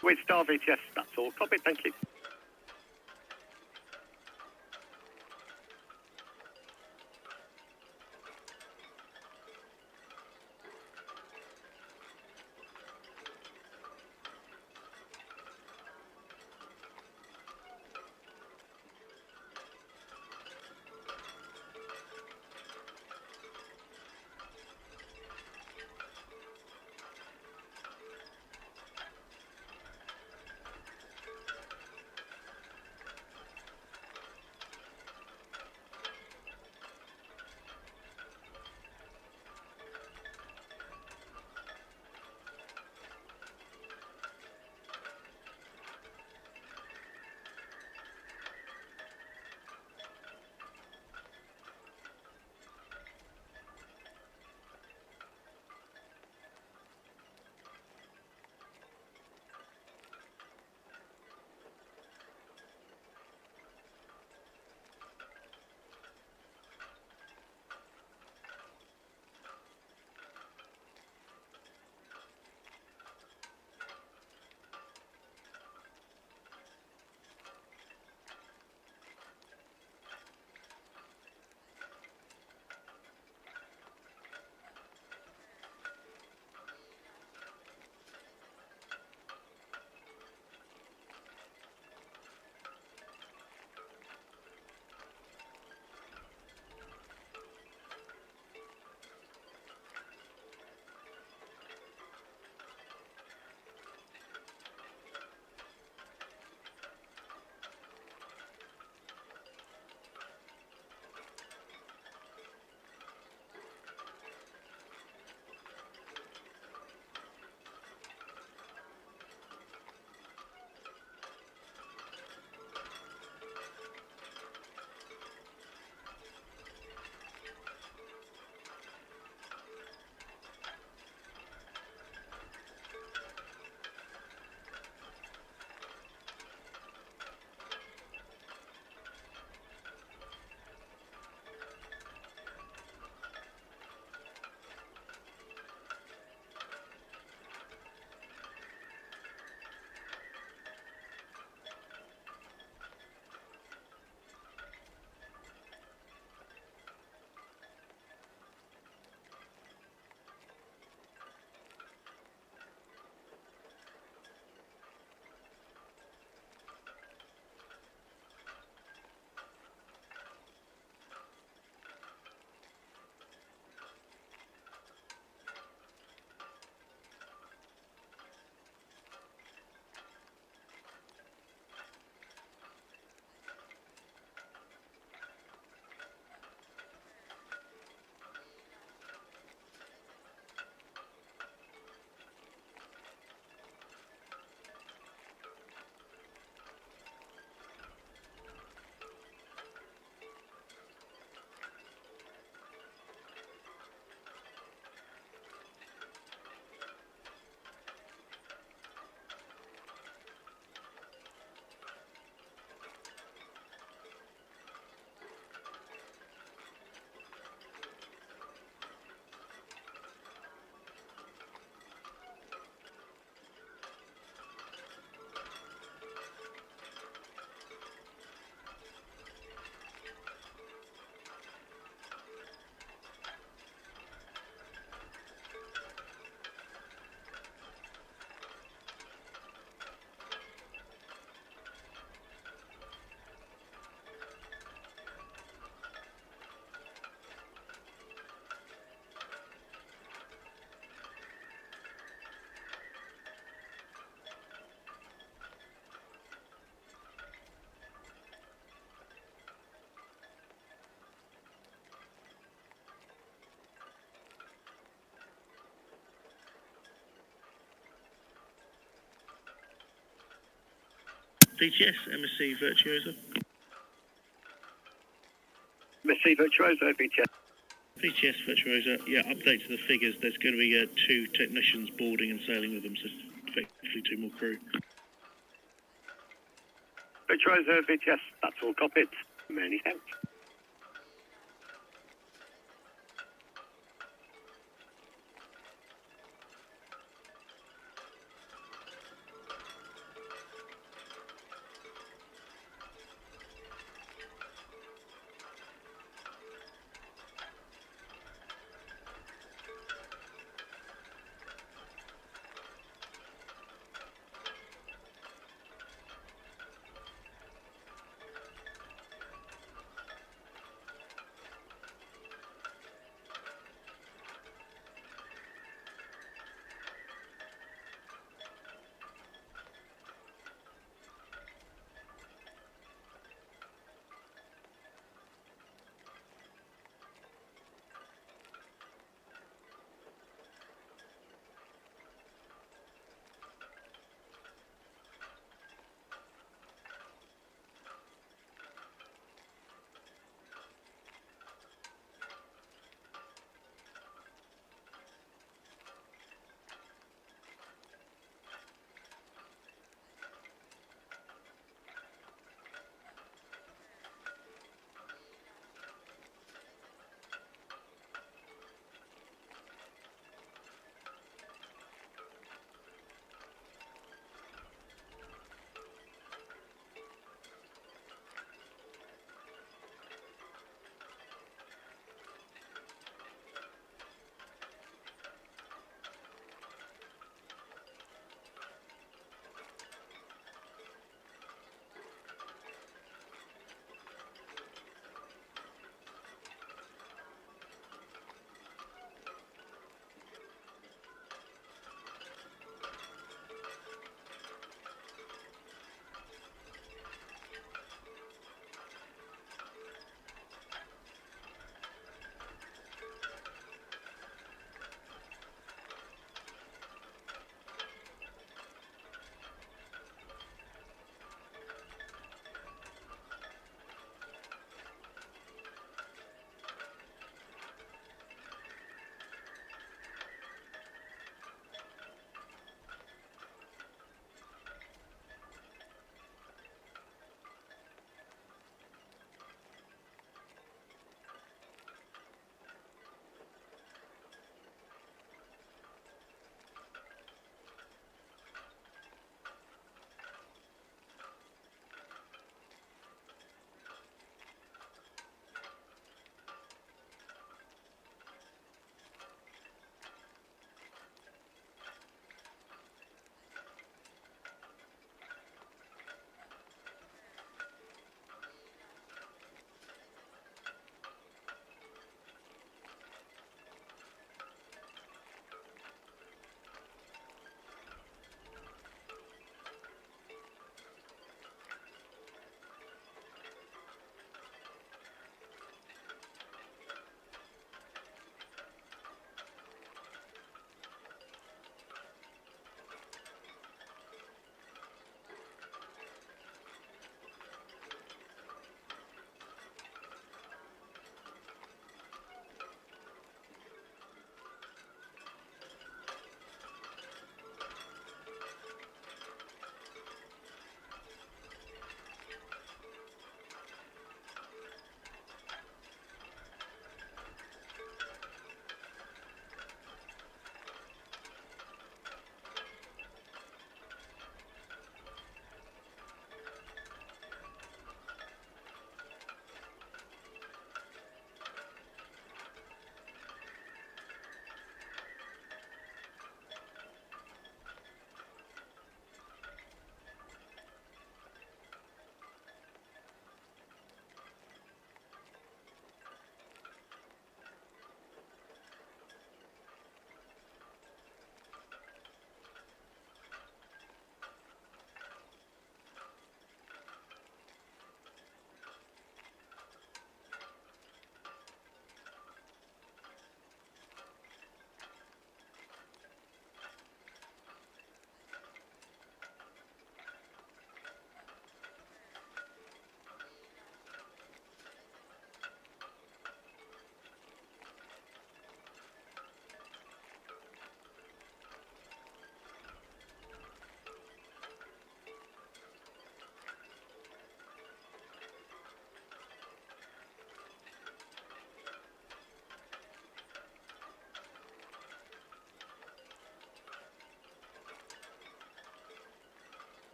With Star VTS, that's all copied, thank you. VTS, MSC Virtuosa. MSC Virtuosa, VTS. VTS Virtuosa, yeah, update to the figures. There's going to be 2 technicians boarding and sailing with them, so effectively 2 more crew. Virtuosa, VTS, that's all copied. Many thanks.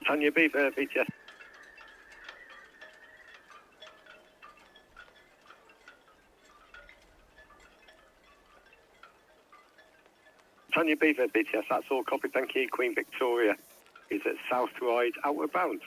Tanya Beaver, VTS. Tanya Beaver, BTS, that's all copy, thank you. Queen Victoria is at South Ryde, outward bound.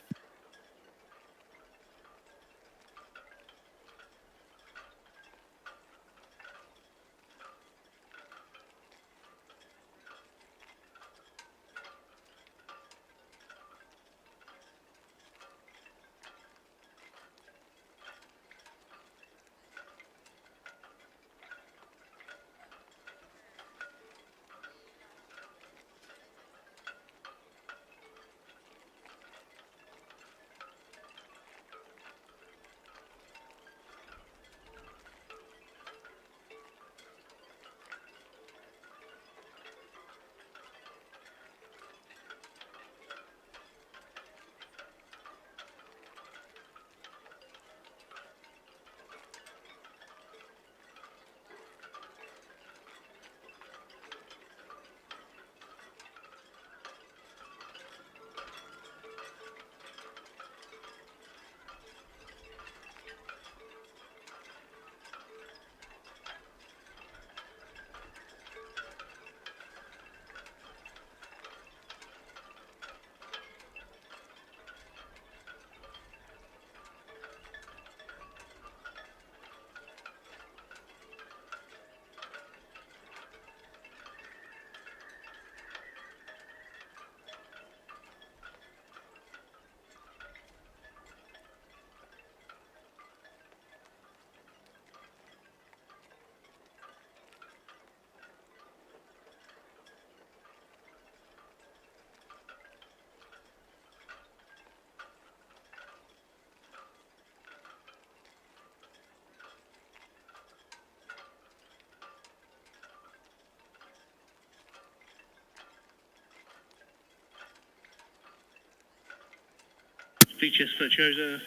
VTS Virtuosa,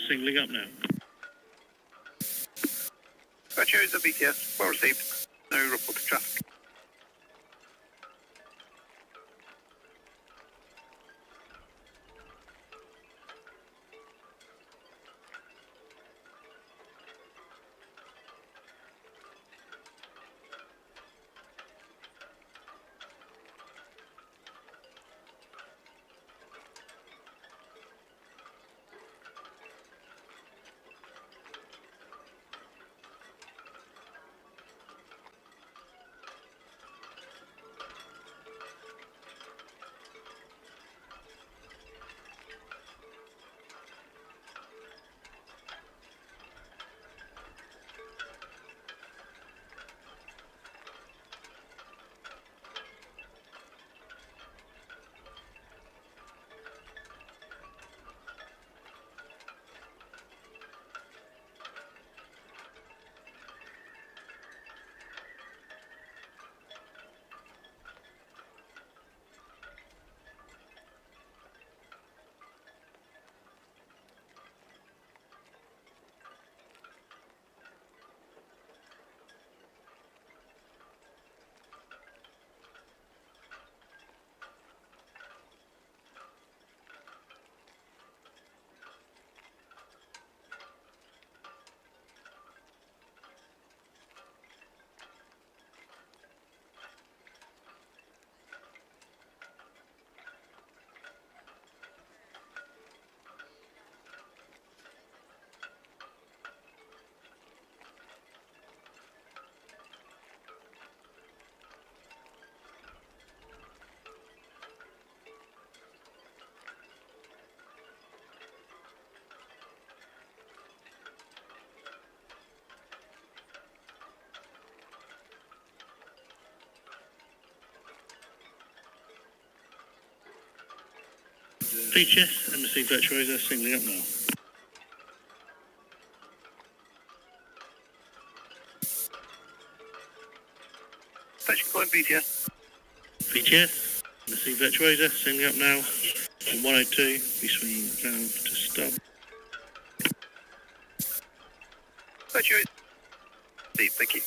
singling up now. Virtuosa, VTS, well received. No report of traffic. VTS, MSC Virtuosa, singling up now. Station calling VTS. VTS, MSC Virtuosa, singling up now. On 102, be swinging down to stop. Virtuosa. Steve, thank you.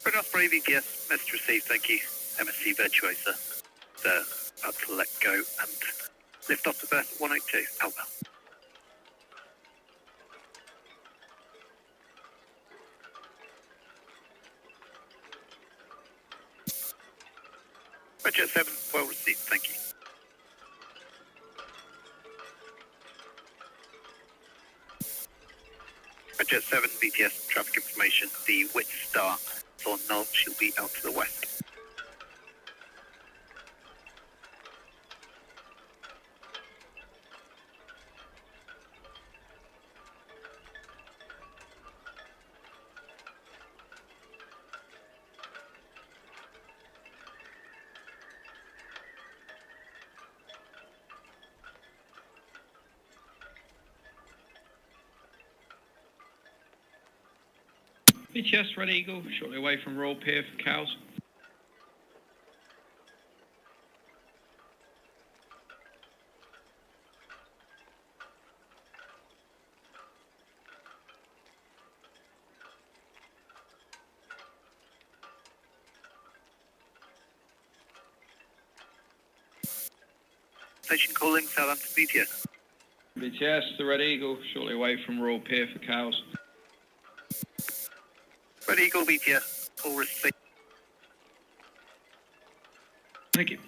Red Osprey VTS, message received, thank you. MSC Virtuosa. They're about to let go and lift off the berth 182. Alpha. Jet 7, well received, thank you. Jet 7, VTS, traffic information. The Wit Star is on null, she'll be out to the west. VTS, Red Eagle, shortly away from Royal Pier for cows. Station calling, Southampton VTS. VTS, the Red Eagle, shortly away from Royal Pier for cows. Red Eagle VTS, all received. Thank you.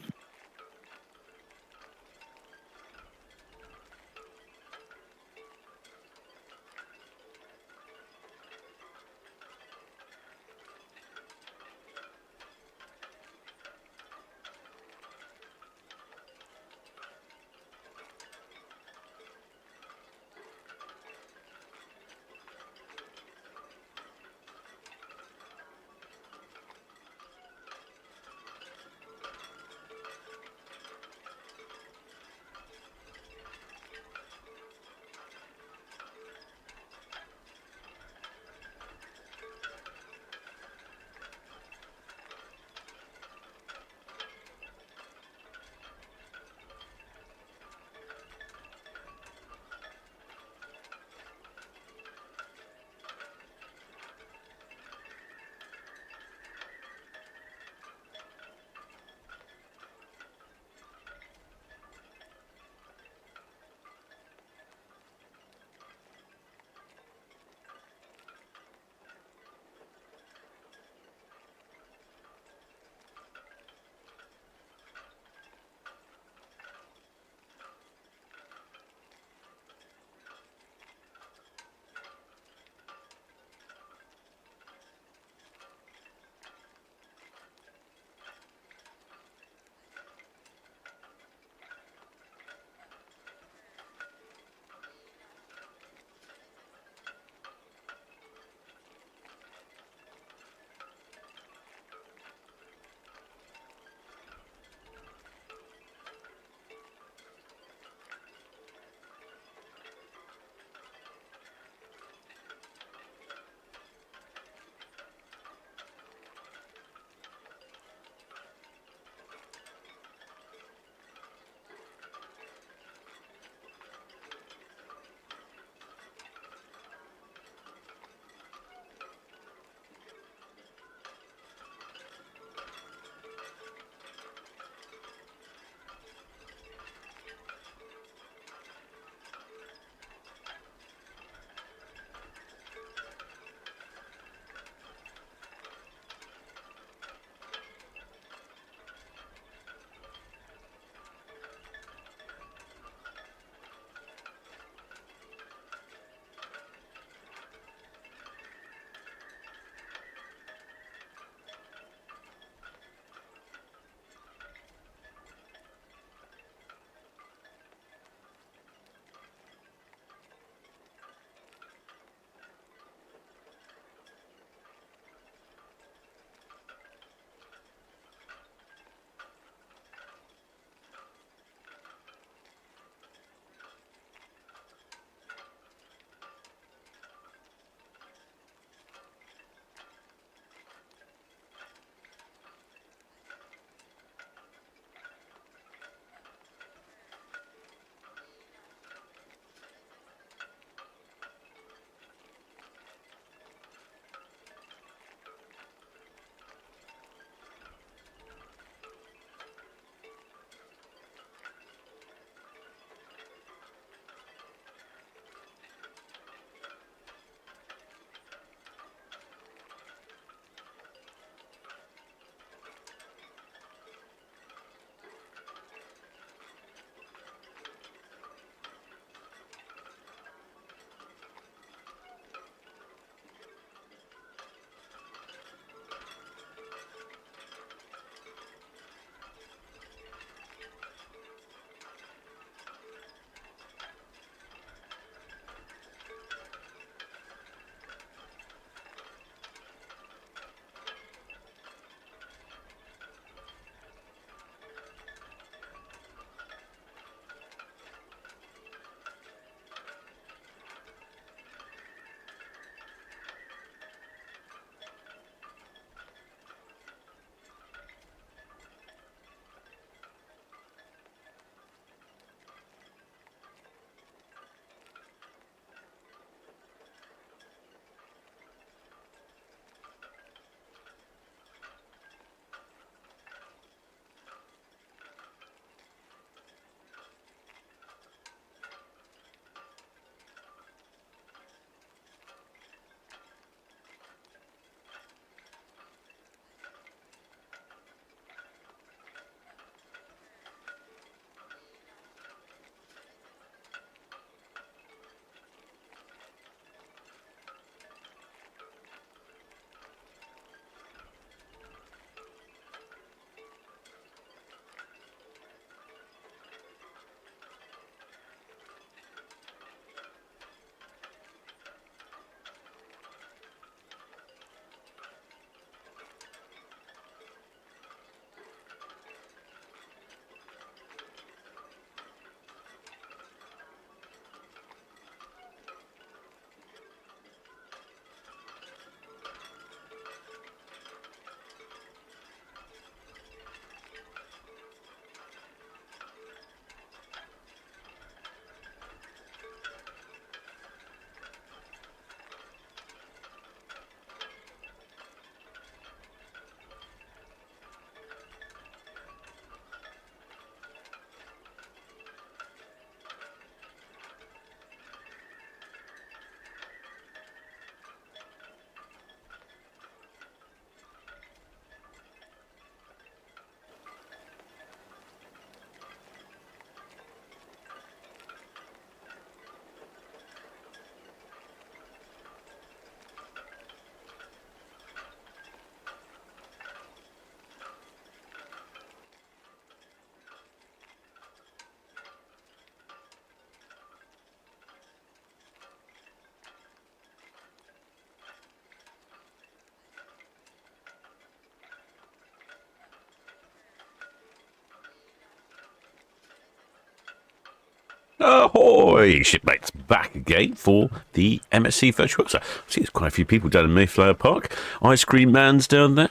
Ahoy, shipmates, back again for the MSC Virtuosa. I see there's quite a few people down in Mayflower Park. Ice cream man's down there.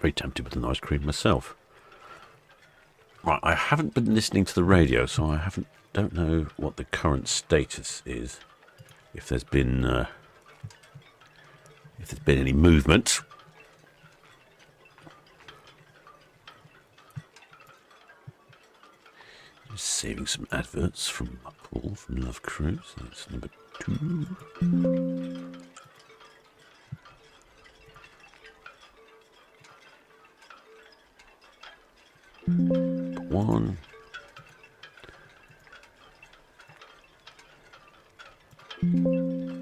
Very tempted with an ice cream myself. Right, I haven't been listening to the radio, so I don't know what the current status is. If there's been any movement. Saving some adverts from Paul from Love Cruise. That's number 2. Number 1.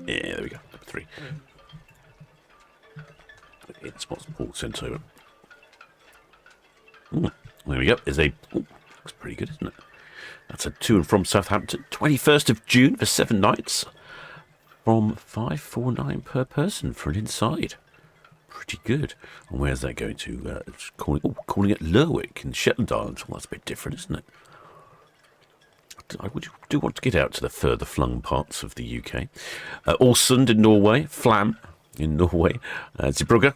Yeah, there we go. Number 3. It's what's Paul sent over. There we go. There's a. Looks pretty good, isn't it? That's a to and from Southampton, 21st of June for 7 nights, from $549 per person for an inside. Pretty good. And where's that going to? Calling it Lerwick in Shetland Islands. Well, that's a bit different, isn't it? I do want to get out to the further flung parts of the UK. Ålesund in Norway, Flam in Norway, Zeebrugge,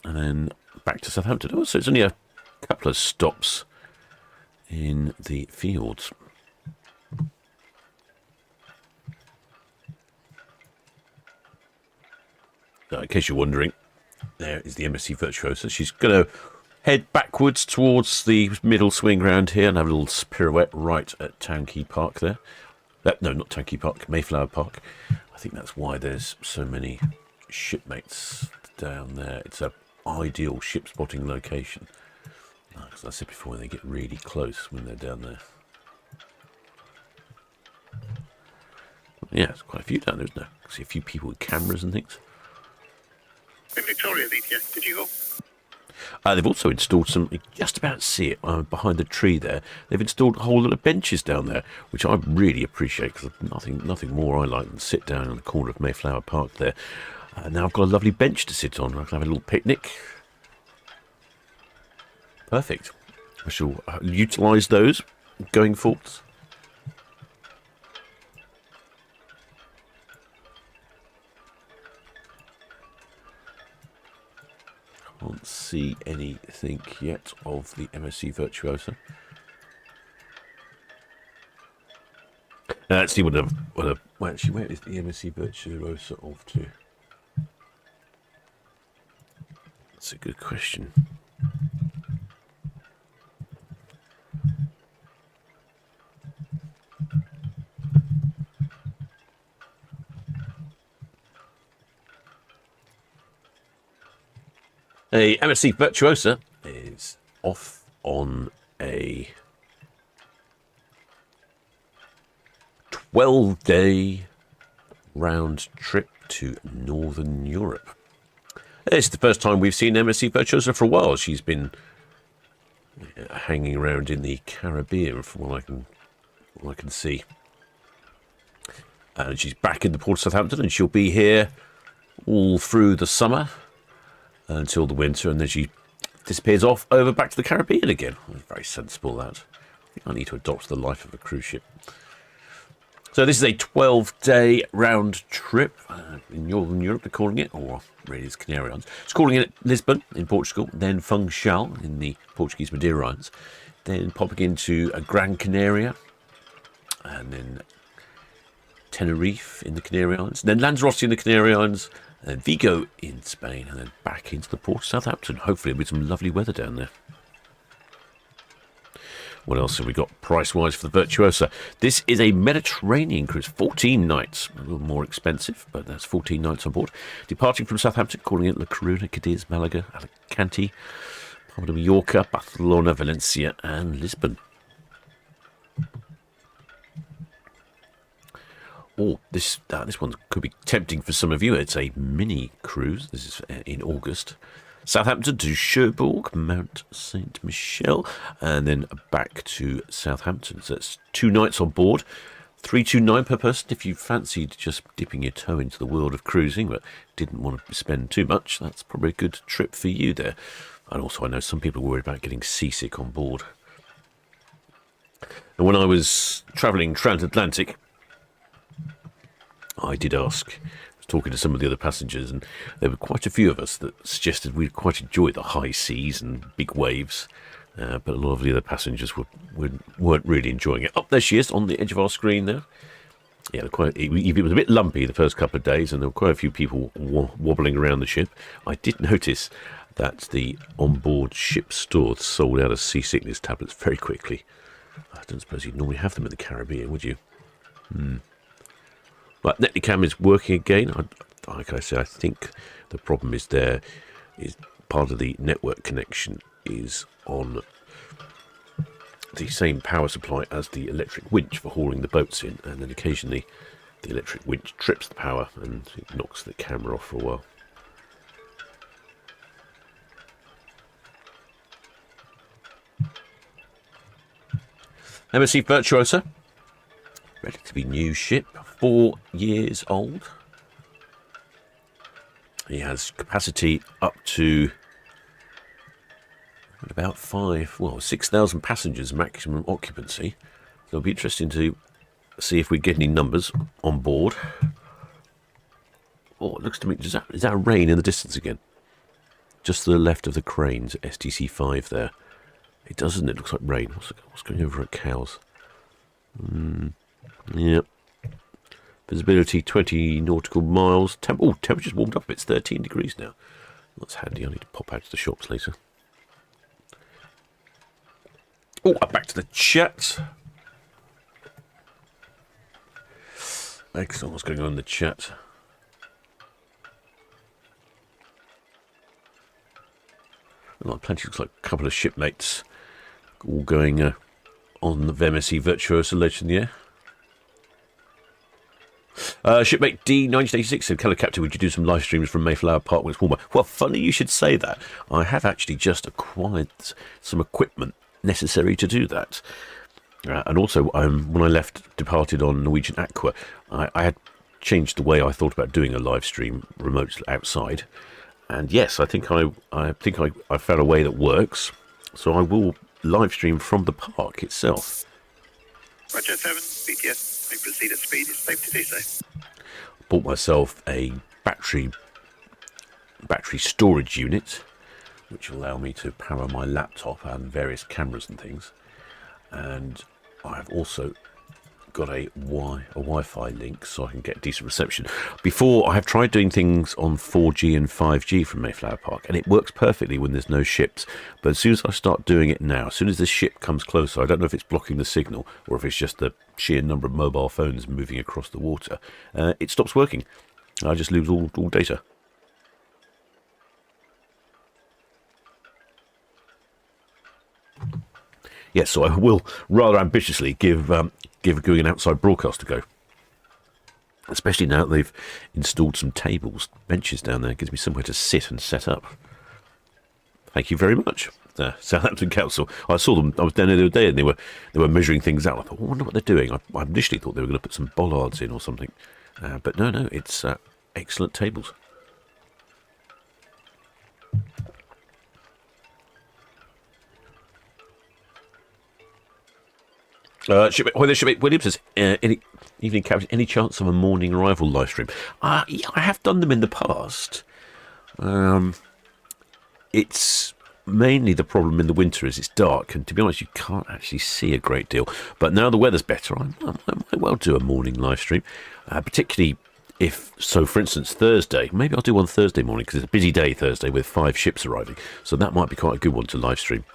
and then back to Southampton. Oh, so it's only a couple of stops in the fields. So in case you're wondering, there is the MSC Virtuosa. She's going to head backwards towards the middle swing round here and have a little pirouette right at Town Quay Park there. No, not Town Quay Park, Mayflower Park. I think that's why there's so many shipmates down there. It's an ideal ship spotting location. As I said before, they get really close when they're down there. Yeah, there's quite a few down there, isn't there? I see a few people with cameras and things. In Victoria, VTS, did you go? They've also installed some, you just about see it behind the tree there. They've installed a whole lot of benches down there, which I really appreciate, because nothing more I like than sit down in the corner of Mayflower Park there. Now I've got a lovely bench to sit on. I can have a little picnic. Perfect. I shall utilise those going forwards. Can't see anything yet of the MSC Virtuosa. Let's see where is the MSC Virtuosa off to? That's a good question. A MSC Virtuosa is off on a 12-day round trip to Northern Europe. It's the first time we've seen MSC Virtuosa for a while. She's been hanging around in the Caribbean from what I can see. And she's back in the port of Southampton, and she'll be here all through the summer until the winter, and then she disappears off over back to the Caribbean again. Very sensible, that. I think I need to adopt the life of a cruise ship. So this is a 12-day round trip in Northern Europe, they're calling it, or really it's Canary Islands. It's calling it Lisbon in Portugal, then Funchal in the Portuguese Madeira Islands, then popping into Gran Canaria, and then Tenerife in the Canary Islands, then Lanzarote in the Canary Islands, and then Vigo in Spain, and then back into the port of Southampton. Hopefully with some lovely weather down there. What else have we got price-wise for the Virtuosa? This is a Mediterranean cruise, 14 nights. A little more expensive, but that's 14 nights on board. Departing from Southampton, calling it La Coruna, Cadiz, Malaga, Alicante, Palma de Mallorca, Barcelona, Valencia, and Lisbon. Oh, this one could be tempting for some of you. It's a mini cruise. This is in August. Southampton to Cherbourg, Mount Saint Michel, and then back to Southampton. So that's 2 nights on board, $329 per person. If you fancied just dipping your toe into the world of cruising, but didn't want to spend too much, that's probably a good trip for you there. And also, I know some people are worried about getting seasick on board. And when I was travelling transatlantic, I did ask, I was talking to some of the other passengers, and there were quite a few of us that suggested we'd quite enjoy the high seas and big waves, but a lot of the other passengers weren't really enjoying it. There she is on the edge of our screen there. Yeah, it was a bit lumpy the first couple of days, and there were quite a few people wobbling around the ship. I did notice that the onboard ship store sold out of seasickness tablets very quickly. I don't suppose you'd normally have them in the Caribbean, would you? But Netcam is working again. Like I say, I think the problem is part of the network connection is on the same power supply as the electric winch for hauling the boats in, and then occasionally the electric winch trips the power and it knocks the camera off for a while. MSC Virtuosa, relatively new ship, 4 years old. He has capacity up to about 6,000 passengers maximum occupancy. So it'll be interesting to see if we get any numbers on board. Oh, it looks to me, is that a rain in the distance again? Just to the left of the cranes, STC5 there. It doesn't. It looks like rain. What's going over at Cowes? Yep. Visibility 20 nautical miles. Temperature's warmed up. It's 13 degrees now. That's handy. I need to pop out to the shops later. Oh, back to the chat. Excellent. What's going on in the chat? Plenty. Looks like a couple of shipmates all going on the MSC Virtuosa later in the year. Shipmate D1986 said, "Hello, Captain, would you do some live streams from Mayflower Park when it's warmer?" Well, funny you should say that. I have actually just acquired some equipment necessary to do that. And also, when I departed on Norwegian Aqua, I had changed the way I thought about doing a live stream remote outside. And yes, I think I found a way that works. So I will live stream from the park itself. Roger 7, VTS. We proceed at speed. It's safe to do so. Bought myself a battery storage unit, which will allow me to power my laptop and various cameras and things. And I have also got a Wi-Fi link so I can get decent reception. Before, I have tried doing things on 4G and 5G from Mayflower Park, and it works perfectly when there's no ships. But as soon as I start doing it now, as soon as the ship comes closer, I don't know if it's blocking the signal or if it's just the sheer number of mobile phones moving across the water, it stops working. I just lose all data. Yes, so I will rather ambitiously give going an outside broadcast a go. Especially now that they've installed some tables, benches down there. It gives me somewhere to sit and set up. Thank you very much, Southampton Council. I saw them. I was down there the other day, and they were measuring things out. I thought, I wonder what they're doing. I initially thought they were going to put some bollards in or something, but no, it's excellent tables. Shipmate Williams says, evening, Captain, any chance of a morning arrival live stream? Yeah, I have done them in the past. It's mainly the problem in the winter is it's dark, and to be honest, you can't actually see a great deal. But now the weather's better, I might well do a morning live stream, particularly for instance, Thursday. Maybe I'll do one Thursday morning because it's a busy day Thursday with 5 ships arriving. So that might be quite a good one to live stream.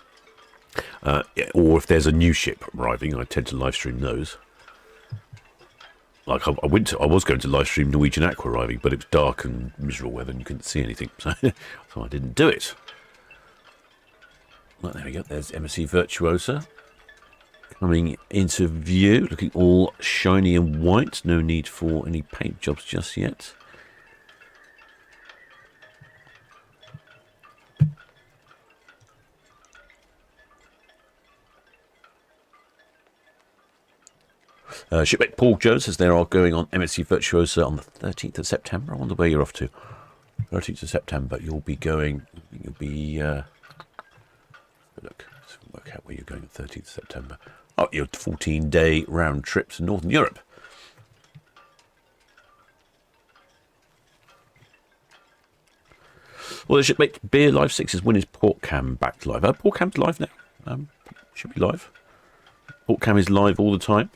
Or if there's a new ship arriving, I tend to live stream those. Like I was going to live stream Norwegian Aqua arriving, but it was dark and miserable weather and you couldn't see anything, so I didn't do it. Well, there we go. There's MSC Virtuosa coming into view, looking all shiny and white. No need for any paint jobs just yet. Shipmate Paul Jones says they are going on MSC Virtuosa on the 13th of September. I wonder where you're off to. 13th of September, you'll be look, let's work out where you're going on 13th of September. your 14-day round trip to Northern Europe. Well, the shipmate Beer Live 6 is when is Port Cam back live? Port Cam's live now. Should be live. Port Cam is live all the time.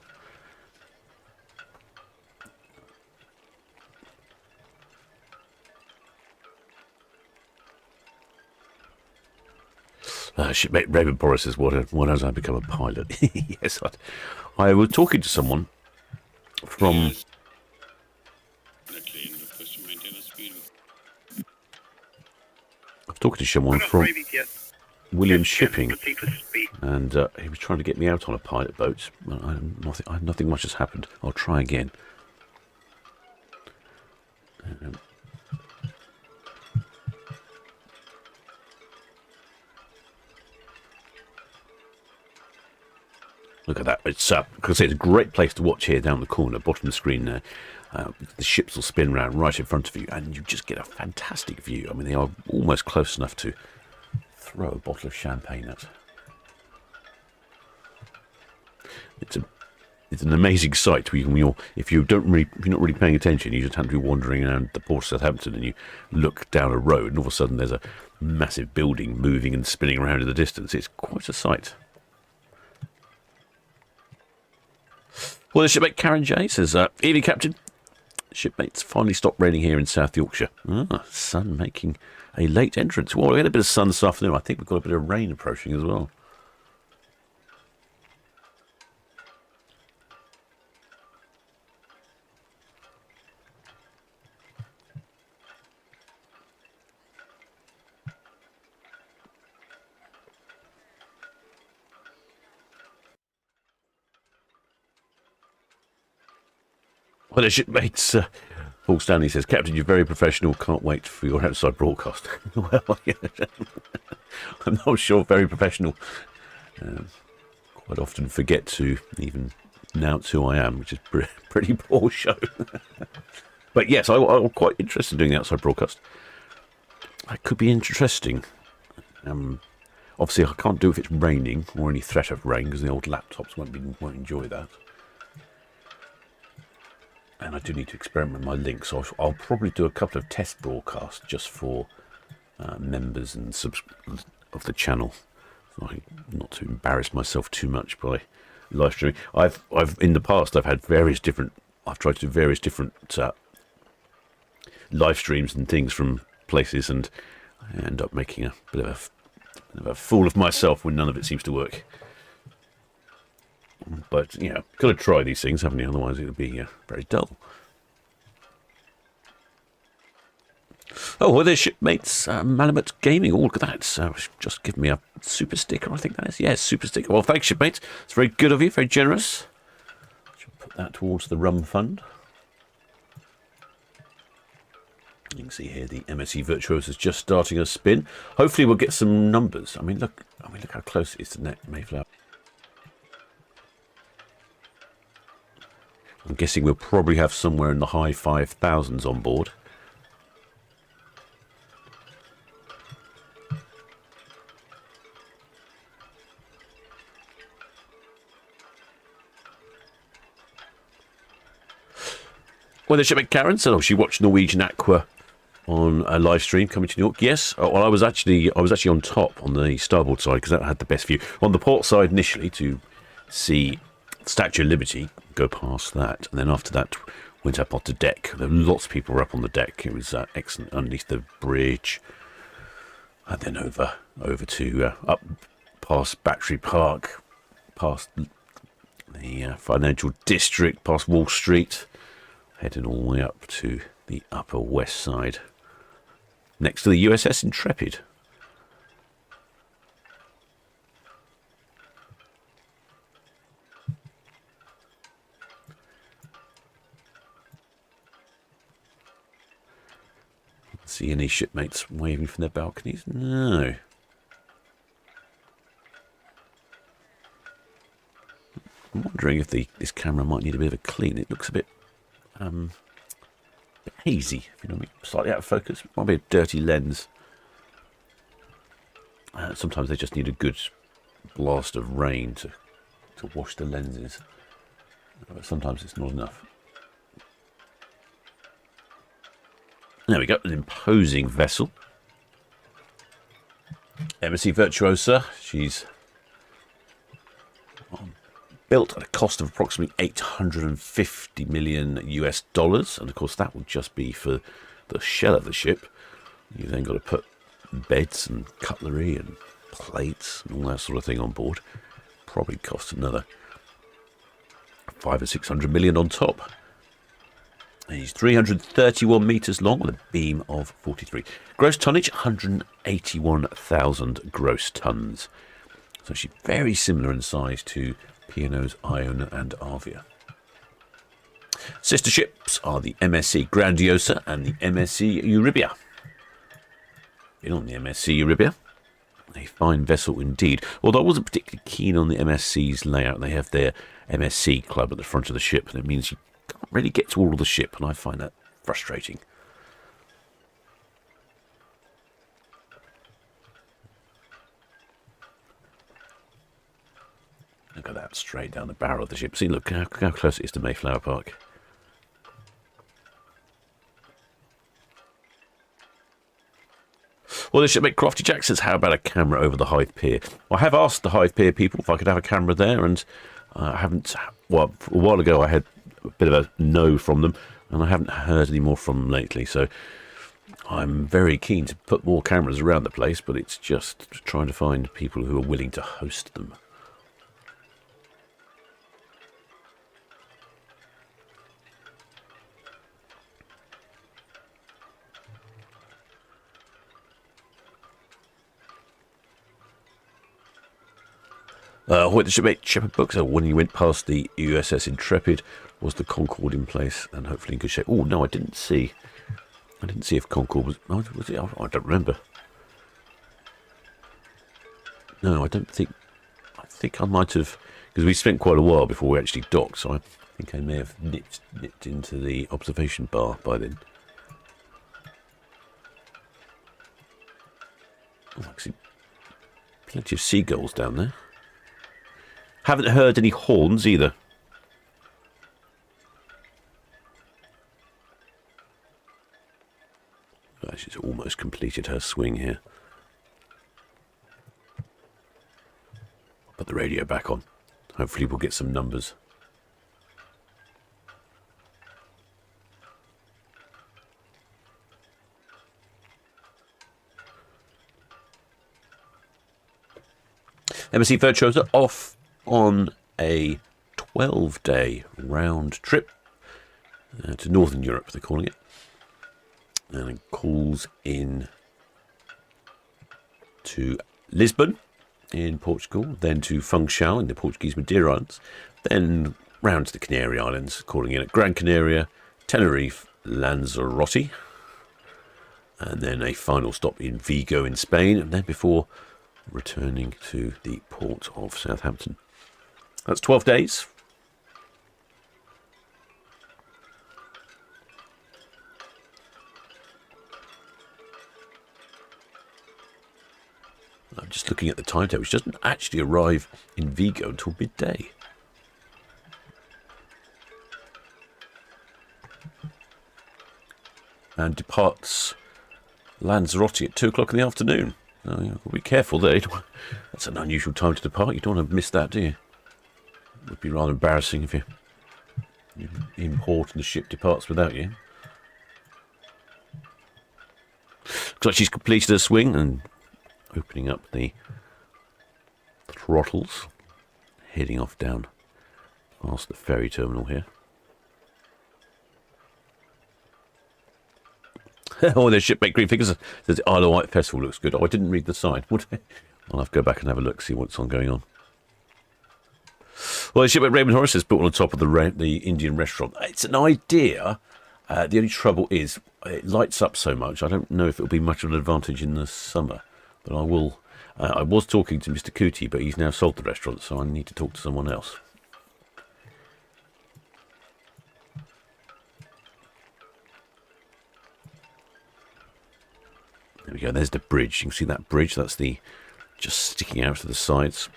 Shipmate Raven Boris says, what has I become a pilot? Yes, I was talking to someone from... I was talking to someone from Williams Shipping, and he was trying to get me out on a pilot boat. Nothing much has happened. I'll try again. Look at that. It's because it's a great place to watch here down the corner, bottom of the screen there. The ships will spin round right in front of you, and you just get a fantastic view. I mean, they are almost close enough to throw a bottle of champagne at. It's an amazing sight when if you're not really paying attention, you just happen to be wandering around the port of Southampton, and you look down a road, and all of a sudden there's a massive building moving and spinning around in the distance. It's quite a sight. Well, the shipmate Karen J says, evening, Captain. Shipmates finally stopped raining here in South Yorkshire. Sun making a late entrance. Well, we had a bit of sun this afternoon. I think we've got a bit of rain approaching as well. Well, the shipmates, Paul Stanley says, Captain, you're very professional. Can't wait for your outside broadcast. Well, yeah, I'm not sure. Very professional. Quite often forget to even announce who I am, which is pretty poor show. But yes, I'm quite interested in doing the outside broadcast. It could be interesting. Obviously, I can't do it if it's raining or any threat of rain, because the old laptops won't enjoy that. And I do need to experiment with my link, so I'll probably do a couple of test broadcasts just for members and of the channel, so not to embarrass myself too much by live streaming. I've in the past I've tried to do various different live streams and things from places, and I end up making a bit of a fool of myself when none of it seems to work. But, you know, got to try these things, haven't you? Otherwise it'll be very dull. Oh, well, there's shipmates, Malamut Gaming. Oh, look at that. So just give me a super sticker, I think that is. Yes, super sticker. Well, thanks, shipmates. It's very good of you, very generous. Should put that towards the rum fund. You can see here the MSC Virtuosa is just starting a spin. Hopefully we'll get some numbers. I mean, look how close it is to net Mayflower. I'm guessing we'll probably have somewhere in the high 5,000s on board. Well, the shipmate Karen said, she watched Norwegian Aqua on a live stream coming to New York. Yes, well, I was actually on top on the starboard side because that had the best view. On the port side initially to see Statue of Liberty, go past that, and then after that went up onto deck. There were lots of people were up on the deck. It was excellent underneath the bridge, and then over to up past Battery Park, past the financial district, past Wall Street, heading all the way up to the upper west side, next to the USS Intrepid. See any shipmates waving from their balconies? No. I'm wondering if this camera might need a bit of a clean. It looks a bit hazy, if you know what I mean. Slightly out of focus. Might be a dirty lens. Sometimes they just need a good blast of rain to to wash the lenses. But sometimes it's not enough. There we go, an imposing vessel. MSC Virtuosa, she's built at a cost of approximately 850 million US dollars, and of course that would just be for the shell of the ship. You've then got to put beds and cutlery and plates and all that sort of thing on board. Probably cost another 500 or 600 million on top. And he's 331 metres long with a beam of 43. Gross tonnage, 181,000 gross tonnes. So she's very similar in size to P&O's Iona and Avia. Sister ships are the MSC Grandiosa and the MSC Eurybia. Been on the MSC Eurybia. A fine vessel indeed. Although I wasn't particularly keen on the MSC's layout. They have their MSC club at the front of the ship, and it means you can't really get to all of the ship, and I find that frustrating. Look at that, straight down the barrel of the ship. See, look how close it is to Mayflower Park. Well, the shipmate Crofty Jack says, how about a camera over the Hythe Pier? Well, I have asked the Hythe Pier people if I could have a camera there, and I haven't... Well, a while ago I had a bit of a no from them, and I haven't heard any more from them lately, so I'm very keen to put more cameras around the place, but it's just trying to find people who are willing to host them. What the shipmate Shepherd books, when you went past the USS Intrepid, was the Concorde in place and hopefully in good shape? Oh no, I didn't see if Concorde was. Oh, was it? I don't remember. No, I don't think. I think I might have, because we spent quite a while before we actually docked, so I think I may have nipped into the observation bar by then. Oh, I see plenty of seagulls down there. Haven't heard any horns either. Oh, she's almost completed her swing here. Put the radio back on. Hopefully we'll get some numbers. MSC Virtuosa off on a 12-day round trip to Northern Europe, they're calling it. And it calls in to Lisbon in Portugal, then to Funchal in the Portuguese Madeira Islands, then round to the Canary Islands, calling in at Gran Canaria, Tenerife, Lanzarote, and then a final stop in Vigo in Spain, and then before returning to the port of Southampton. That's 12 days. I'm just looking at the timetable, which doesn't actually arrive in Vigo until midday. And departs Lanzarote at 2 o'clock in the afternoon. Oh, yeah, be careful there. That's an unusual time to depart. You don't want to miss that, do you? It would be rather embarrassing if you import and the ship departs without you. Looks like she's completed her swing and opening up the throttles, heading off down past the ferry terminal here. Oh, there's shipmate Green Figures. Says the Isle of Wight Festival looks good. Oh, I didn't read the sign. I'll have to go back and have a look, see what's going on. Well, the shipmate Raymond Horace is built on the top of the Indian restaurant. It's an idea. The only trouble is it lights up so much. I don't know if it'll be much of an advantage in the summer, but I will. I was talking to Mr. Cootie, but he's now sold the restaurant, so I need to talk to someone else. There we go, there's the bridge. You can see that bridge, that's the just sticking out to the sides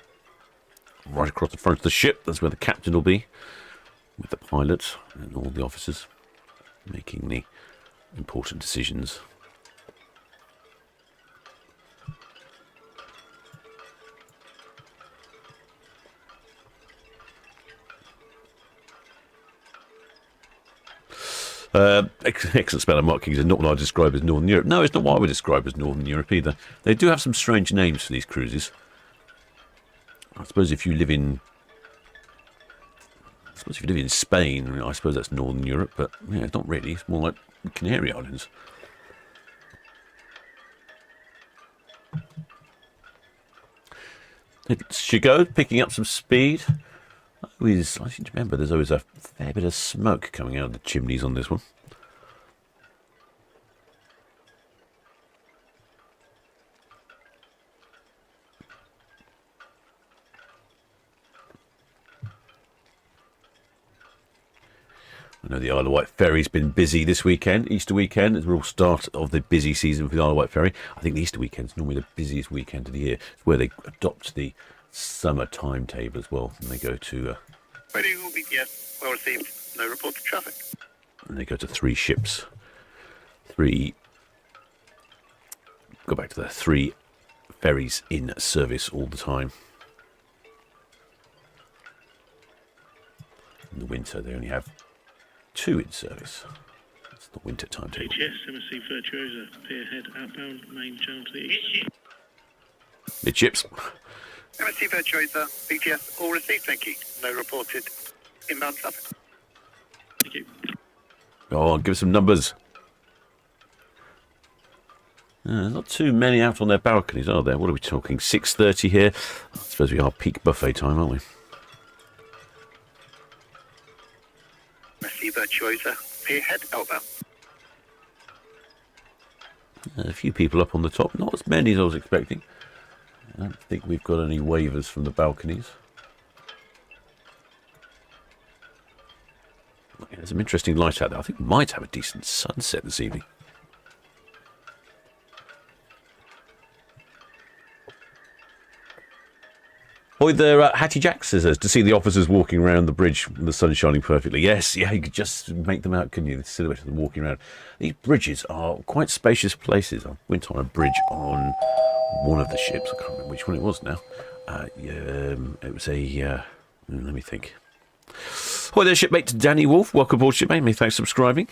right across the front of the ship. That's where the captain will be, with the pilot and all the officers making the important decisions. Excellent spelling markings is not what I describe as Northern Europe. No, it's not what I would describe as Northern Europe either. They do have some strange names for these cruises. I suppose if you live in Spain, I suppose that's Northern Europe, but yeah, it's not really. It's more like the Canary Islands. It's Chicago picking up some speed. I seem to remember there's always a fair bit of smoke coming out of the chimneys on this one. I know the Isle of Wight ferry's been busy this weekend. Easter weekend is the real start of the busy season for the Isle of Wight ferry. I think the Easter weekend's normally the busiest weekend of the year. It's where they adopt the summer timetable as well, and they go to Radio VTS, well received, no reported traffic. And they go to 3 ships. Go back to the 3 ferries in service all the time. In the winter they only have 2 in service. That's the winter timetable. VTS, MSC Virtuosa, Pierhead outbound, main channel to the east. Midships. MSC Virtuosa, VTS, all received, thank you. No reported inbound traffic. Thank you. Go on, give us some numbers. Not too many out on their balconies, are there? What are we talking? 6:30 here. I suppose we are peak buffet time, aren't we? MSC Virtuosa, Pierhead outbound. A few people up on the top, not as many as I was expecting. I don't think we've got any waivers from the balconies. There's some interesting light out there. I think we might have a decent sunset this evening. Boy, there, Hattie Jack says, to see the officers walking around the bridge with the sun shining perfectly. Yes, yeah, you could just make them out, couldn't you? The silhouette of them walking around. These bridges are quite spacious places. I went on a bridge on one of the ships. I can't remember which one it was now. It was a... let me think. Hi there, shipmate Danny Wolf. Welcome aboard, shipmate. Many thanks for subscribing.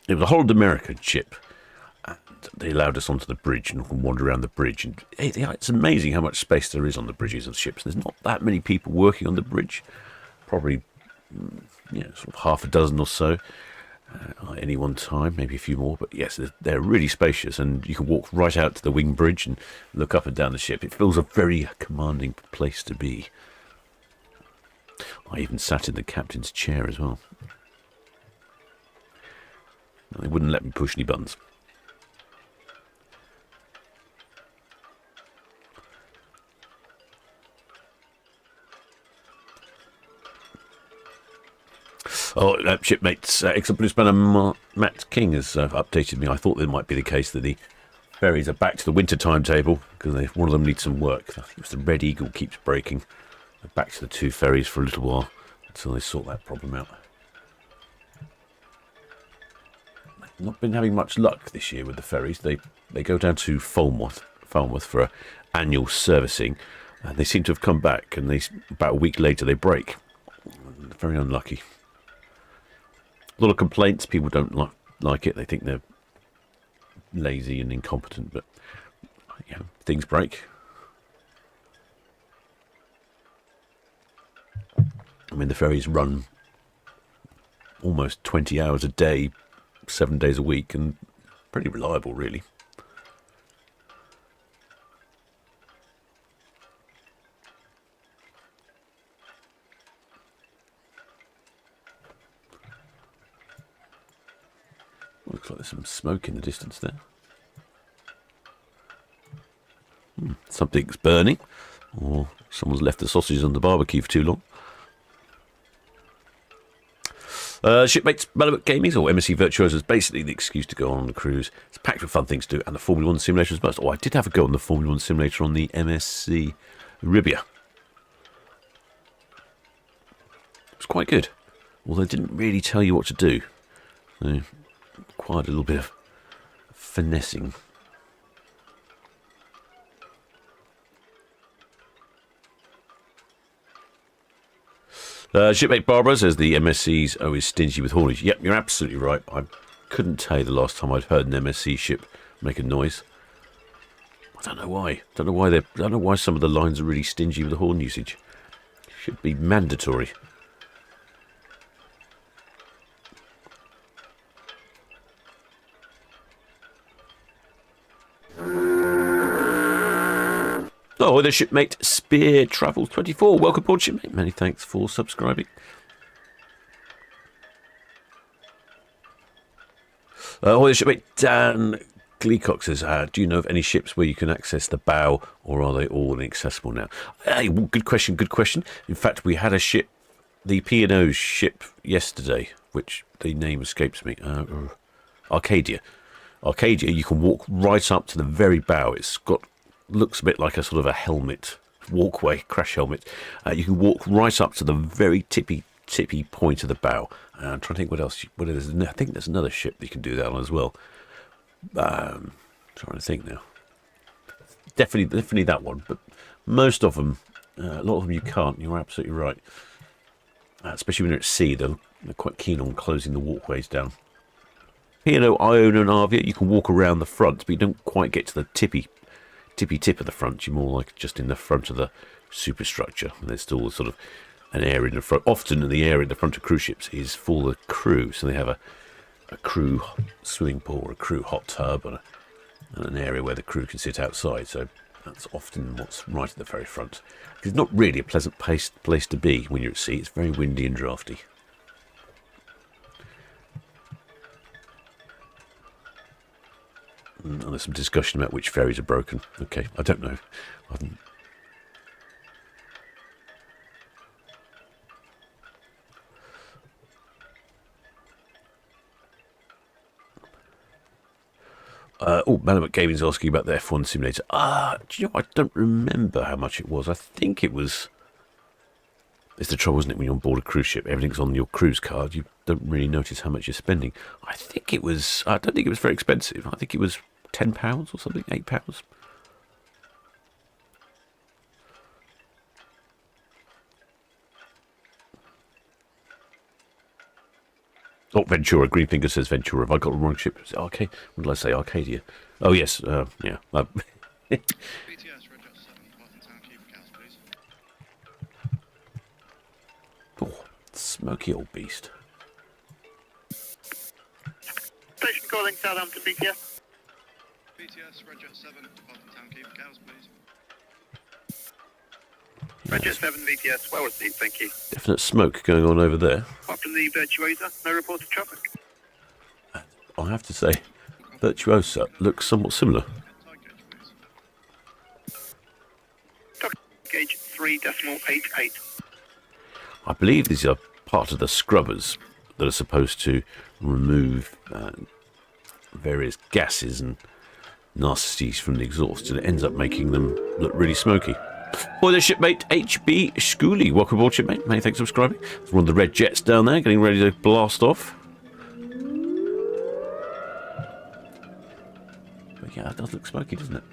It was a Holland American ship. They allowed us onto the bridge and wander around the bridge. And it's amazing how much space there is on the bridges of ships. There's not that many people working on the bridge. Probably, sort of half a dozen or so at any one time, maybe a few more. But yes, they're really spacious, and you can walk right out to the wing bridge and look up and down the ship. It feels a very commanding place to be. I even sat in the captain's chair as well. They wouldn't let me push any buttons. Oh, shipmates, excellent blue spanner Matt King has updated me. I thought it might be the case that the ferries are back to the winter timetable because one of them needs some work. I think it was the Red Eagle keeps breaking. They're back to the 2 ferries for a little while until they sort that problem out. Not been having much luck this year with the ferries. They go down to Falmouth for annual servicing, and they seem to have come back, and about a week later they break. Very unlucky. A lot of complaints. People don't like it. They think they're lazy and incompetent, but things break. I mean, the ferries run almost 20 hours a day, 7 days a week, and pretty reliable, really. Looks like there's some smoke in the distance there. Something's burning, or someone's left the sausages on the barbecue for too long. Shipmates Mavic Gaming, or MSC Virtuosa, is basically the excuse to go on the cruise. It's packed with fun things to do, and the Formula 1 simulator is most. Oh, I did have a go on the Formula 1 simulator on the MSC Ribia. quite good. Although it didn't really tell you what to do. So, quite a little bit of finessing. Shipmate Barbara says the MSC's always stingy with haulage. Yep, you're absolutely right. I couldn't tell you the last time I'd heard an MSC ship make a noise. I don't know why. I don't know why some of the lines are really stingy with the horn usage. Should be mandatory. Oh, the shipmate Spear Travels 24. Welcome aboard, shipmate. Many thanks for subscribing. Oh, the shipmate Dan Gleacock says, do you know of any ships where you can access the bow, or are they all inaccessible now? Hey, well, good question, good question. In fact, we had a ship, the P&O ship yesterday, which the name escapes me. Arcadia. Arcadia, you can walk right up to the very bow. It's got, looks a bit like a sort of a helmet, walkway, crash helmet. You can walk right up to the very tippy point of the bow. I'm trying to think what else. I think there's another ship that you can do that on as well. Trying to think now. Definitely that one. But most of them, a lot of them you can't. You're absolutely right. Especially when you're at sea, they're quite keen on closing the walkways down. Here, no, I own an RV. You can walk around the front, but you don't quite get to the tippy tip of the front. You're more like just in the front of the superstructure. And there's still sort of an area in the front. Often the area in the front of cruise ships is for the crew. So they have a crew swimming pool or a crew hot tub and an area where the crew can sit outside. So that's often what's right at the very front. It's not really a pleasant place to be when you're at sea. It's very windy and drafty. And there's some discussion about which ferries are broken. Okay, I don't know. I haven't. Mavic Gaming's asking about the F1 simulator. Do you know, I don't remember how much it was. I think it was... It's the trouble, isn't it, when you're on board a cruise ship? Everything's on your cruise card. You don't really notice how much you're spending. I think it was... I don't think it was very expensive. I think it was £10 or something, £8. Oh, Ventura. Greenfinger says Ventura. Have I got the wrong ship? Is it Arcadia? What did I say? Arcadia. Oh, yes. Yeah. VTS, Red Jet 7, Town Quay for cows, please. Oh, smoky old beast. Station calling Southampton VTS. VTS, Red Jet 7, Town Quay for cows, please. Red Jet 7 VTS, well received, thank you. Definite smoke going on over there. Apart from the Virtuosa, no reported traffic. I have to say, Virtuosa looks somewhat similar. Gauge 3.88. I believe these are part of the scrubbers that are supposed to remove various gases and nasties from the exhaust, and it ends up making them look really smoky. Boy, the shipmate HB Schooley. Welcome aboard, shipmate. Many thanks for subscribing. It's one of the red jets down there, getting ready to blast off. But yeah, it does look smoky, doesn't it?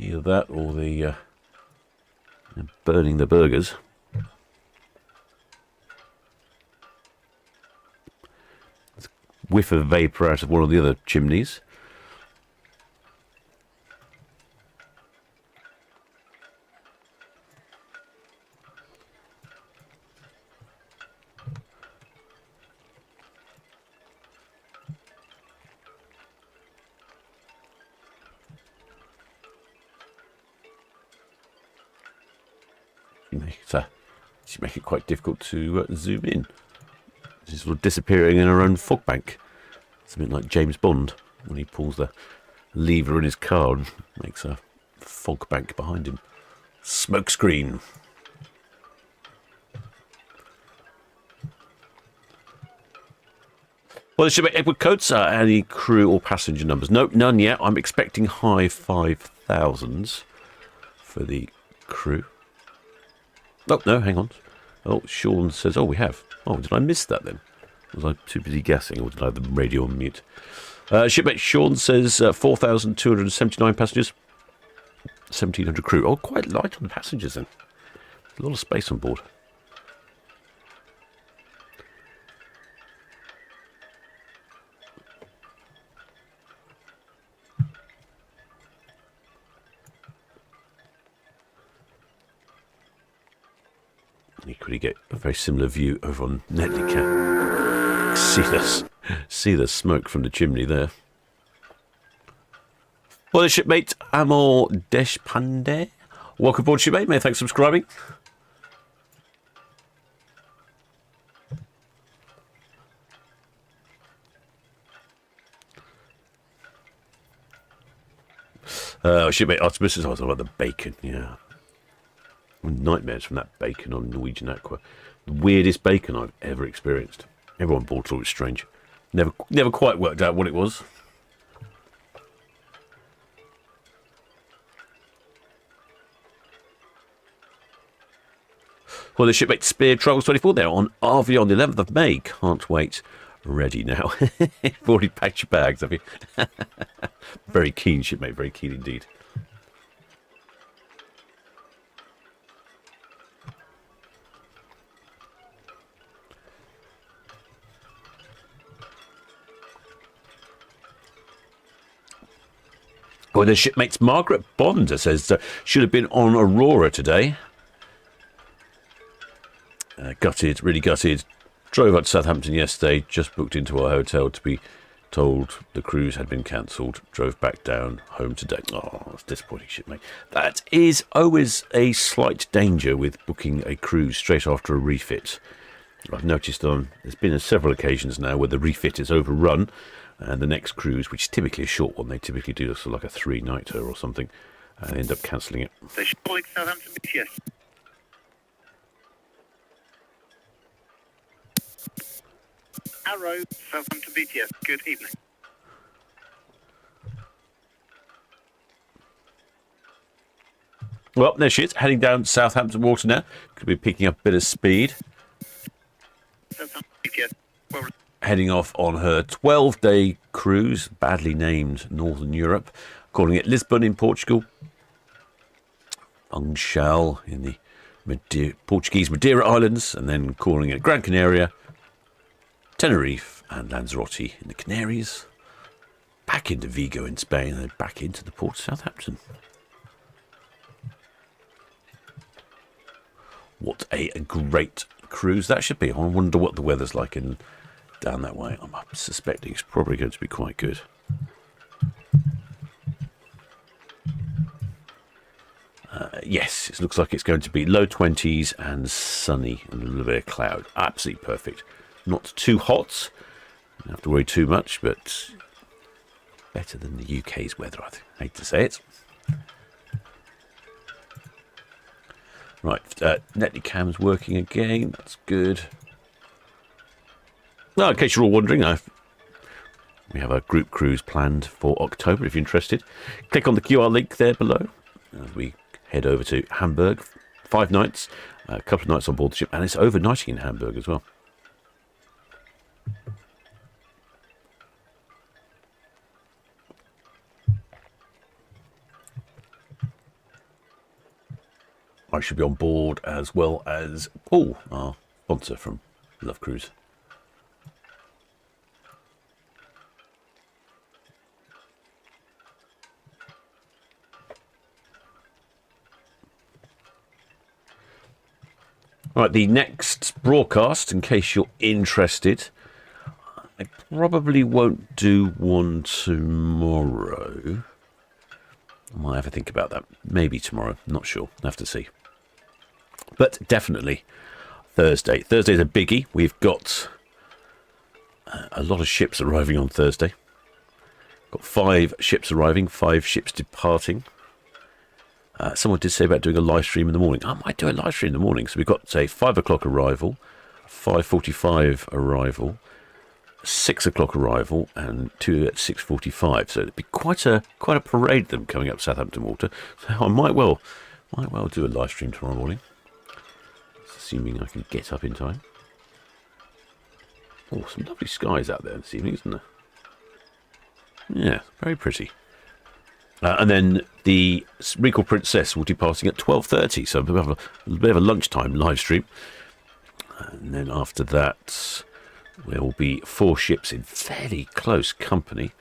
Either that or the burning the burgers. There's a whiff of vapour out of one of the other chimneys. She make it quite difficult to zoom in. She's sort of disappearing in her own fog bank. Something like James Bond when he pulls the lever in his car and makes a fog bank behind him. Smoke screen. Well, there should be Edward Coates. Any crew or passenger numbers? Nope, none yet. I'm expecting high 5,000s for the crew. Oh, no, hang on. Oh, Sean says, oh, we have. Oh, did I miss that then? Was I too busy guessing, or did I have the radio on mute? Shipmate Sean says 4,279 passengers, 1,700 crew. Oh, quite light on the passengers then. A lot of space on board. You could get a very similar view over on Netlicam. See the smoke from the chimney there. Well, the shipmate Amor Deshpande. Welcome aboard, shipmate. Many thanks for subscribing. Shipmate Artemis is also about the bacon, yeah. Nightmares from that bacon on Norwegian Aqua. The weirdest bacon I've ever experienced. Everyone bought thought it was strange. Never quite worked out what it was. Well, the shipmate Spear Travels 24 there on RV on the 11th of May. Can't wait. Ready now. You've already packed your bags, have you? Very keen, shipmate. Very keen indeed. Well, the shipmates Margaret Bond says should have been on Aurora today. Gutted, really gutted. Drove up to Southampton yesterday, just booked into our hotel to be told the cruise had been cancelled. Drove back down home today. Oh, that's disappointing, shipmate. That is always a slight danger with booking a cruise straight after a refit. I've noticed there's been several occasions now where the refit is overrun, and the next cruise, which is typically a short one, they typically do sort of like a 3-nighter or something, and end up cancelling it. Station calling Southampton VTS. Arrow, Southampton VTS. Good evening. Well, there she is, heading down Southampton water now. Could be picking up a bit of speed. Southampton VTS. Well, Heading off on her 12-day cruise, badly named Northern Europe, calling it Lisbon in Portugal, Funchal in the Portuguese Madeira Islands, and then calling it Gran Canaria, Tenerife and Lanzarote in the Canaries, back into Vigo in Spain, and then back into the port of Southampton. What a great cruise that should be. I wonder what the weather's like down that way. I'm suspecting it's probably going to be quite good. Yes, it looks like it's going to be low 20s and sunny and a little bit of cloud. Absolutely perfect. Not too hot. Don't have to worry too much, but better than the UK's weather, I hate to say it. Right, Netlicam's working again. That's good. Well, in case you're all wondering, we have a group cruise planned for October. If you're interested, click on the QR link there below as we head over to Hamburg. 5 nights, a couple of nights on board the ship, and it's overnighting in Hamburg as well. I should be on board as well as Paul, our sponsor from Love Cruise. Right, the next broadcast, in case you're interested, I probably won't do one tomorrow. I might have to think about that. Maybe tomorrow, not sure. I'll have to see. But definitely Thursday. Thursday's a biggie. We've got a lot of ships arriving on Thursday. Got 5 ships arriving, 5 ships departing. Someone did say about doing a live stream in the morning. I might do a live stream in the morning. So we've got a 5 o'clock arrival, 5:45 arrival, 6 o'clock arrival, and 2 at 6:45. So it'd be quite a parade of them coming up Southampton water. So I might well do a live stream tomorrow morning, assuming I can get up in time. Oh, some lovely skies out there this evening, isn't there? Yeah, very pretty. And then the Regal Princess will be departing at 12:30, so we'll have a bit of a lunchtime live stream. And then after that, there will be 4 ships in fairly close company.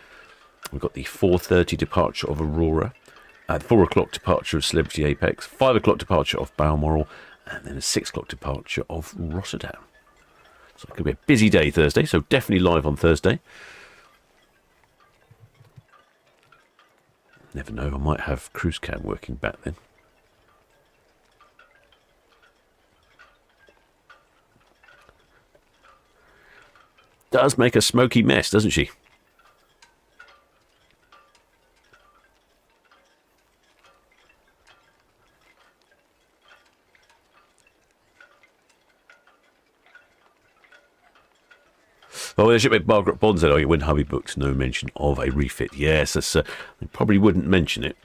We've got the 4:30 departure of Aurora, 4 o'clock departure of Celebrity Apex, 5 o'clock departure of Balmoral, and then a 6 o'clock departure of Rotterdam. So it could be a busy day Thursday, so definitely live on Thursday. Never know, I might have cruise cam working back then. Does make a smoky mess, doesn't she? Well, the shipmate Margaret Bond said, when hubby booked, no mention of a refit. Yes, that's, they probably wouldn't mention it,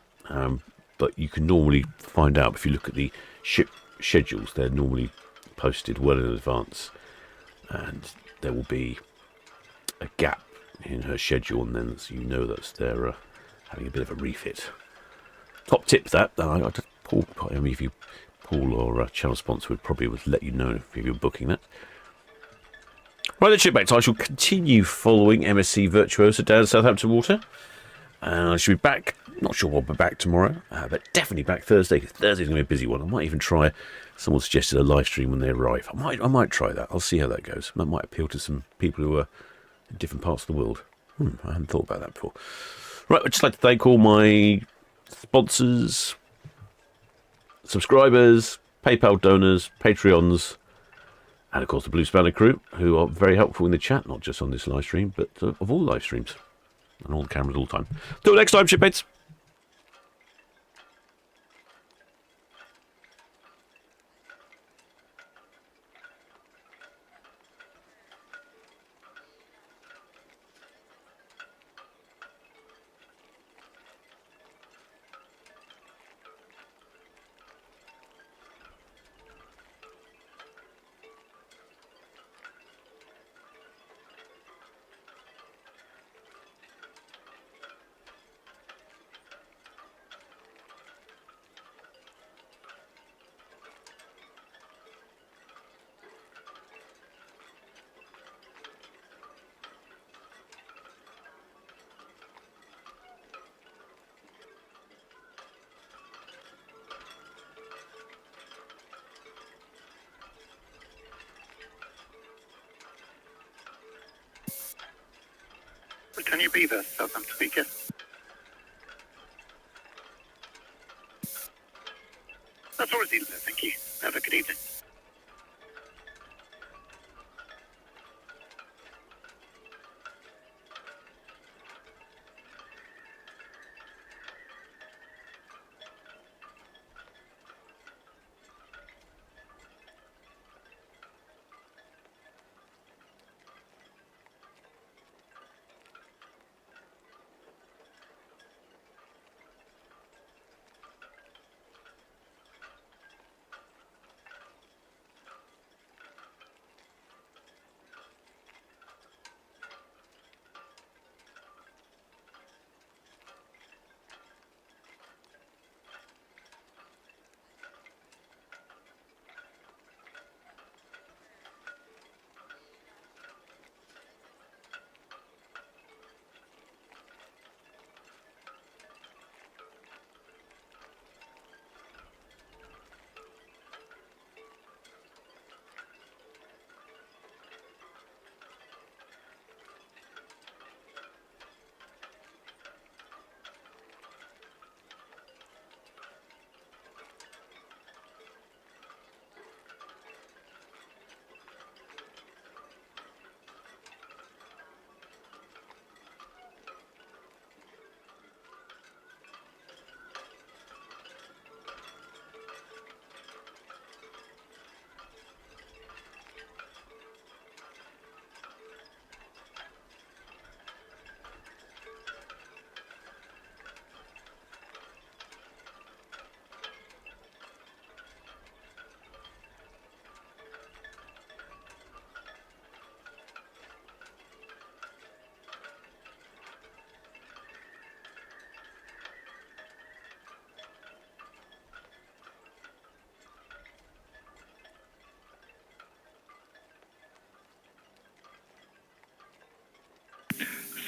but you can normally find out if you look at the ship schedules. They're normally posted well in advance, and there will be a gap in her schedule, and then so you know that they're having a bit of a refit. Top tip that. Paul, I mean, if you Paul or channel sponsor would probably let you know if you're booking that. Right then, shipmates, I shall continue following MSC Virtuosa down Southampton water. And I shall be back, not sure I'll be back tomorrow, but definitely back Thursday. Thursday's going to be a busy one. I might even try, someone suggested a live stream when they arrive. I might try that. I'll see how that goes. That might appeal to some people who are in different parts of the world. I hadn't thought about that before. Right, I'd just like to thank all my sponsors, subscribers, PayPal donors, Patreons, and of course the Blue Spanner crew, who are very helpful in the chat, not just on this live stream, but of all live streams and all the cameras all the time. Till next time, shipmates. Can you be there, Southampton speaker? That's all received there, thank you. Have a good evening.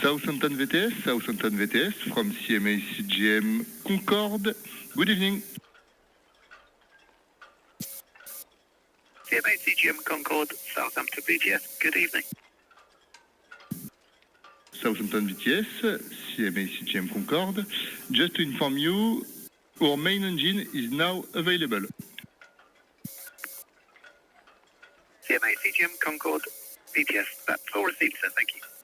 Southampton VTS from CMA CGM Concorde. Good evening. CMA CGM Concorde, Southampton VTS, good evening. Southampton VTS, CMA CGM Concorde. Just to inform you, our main engine is now available. CMA CGM Concorde, VTS, that's all received, sir, thank you.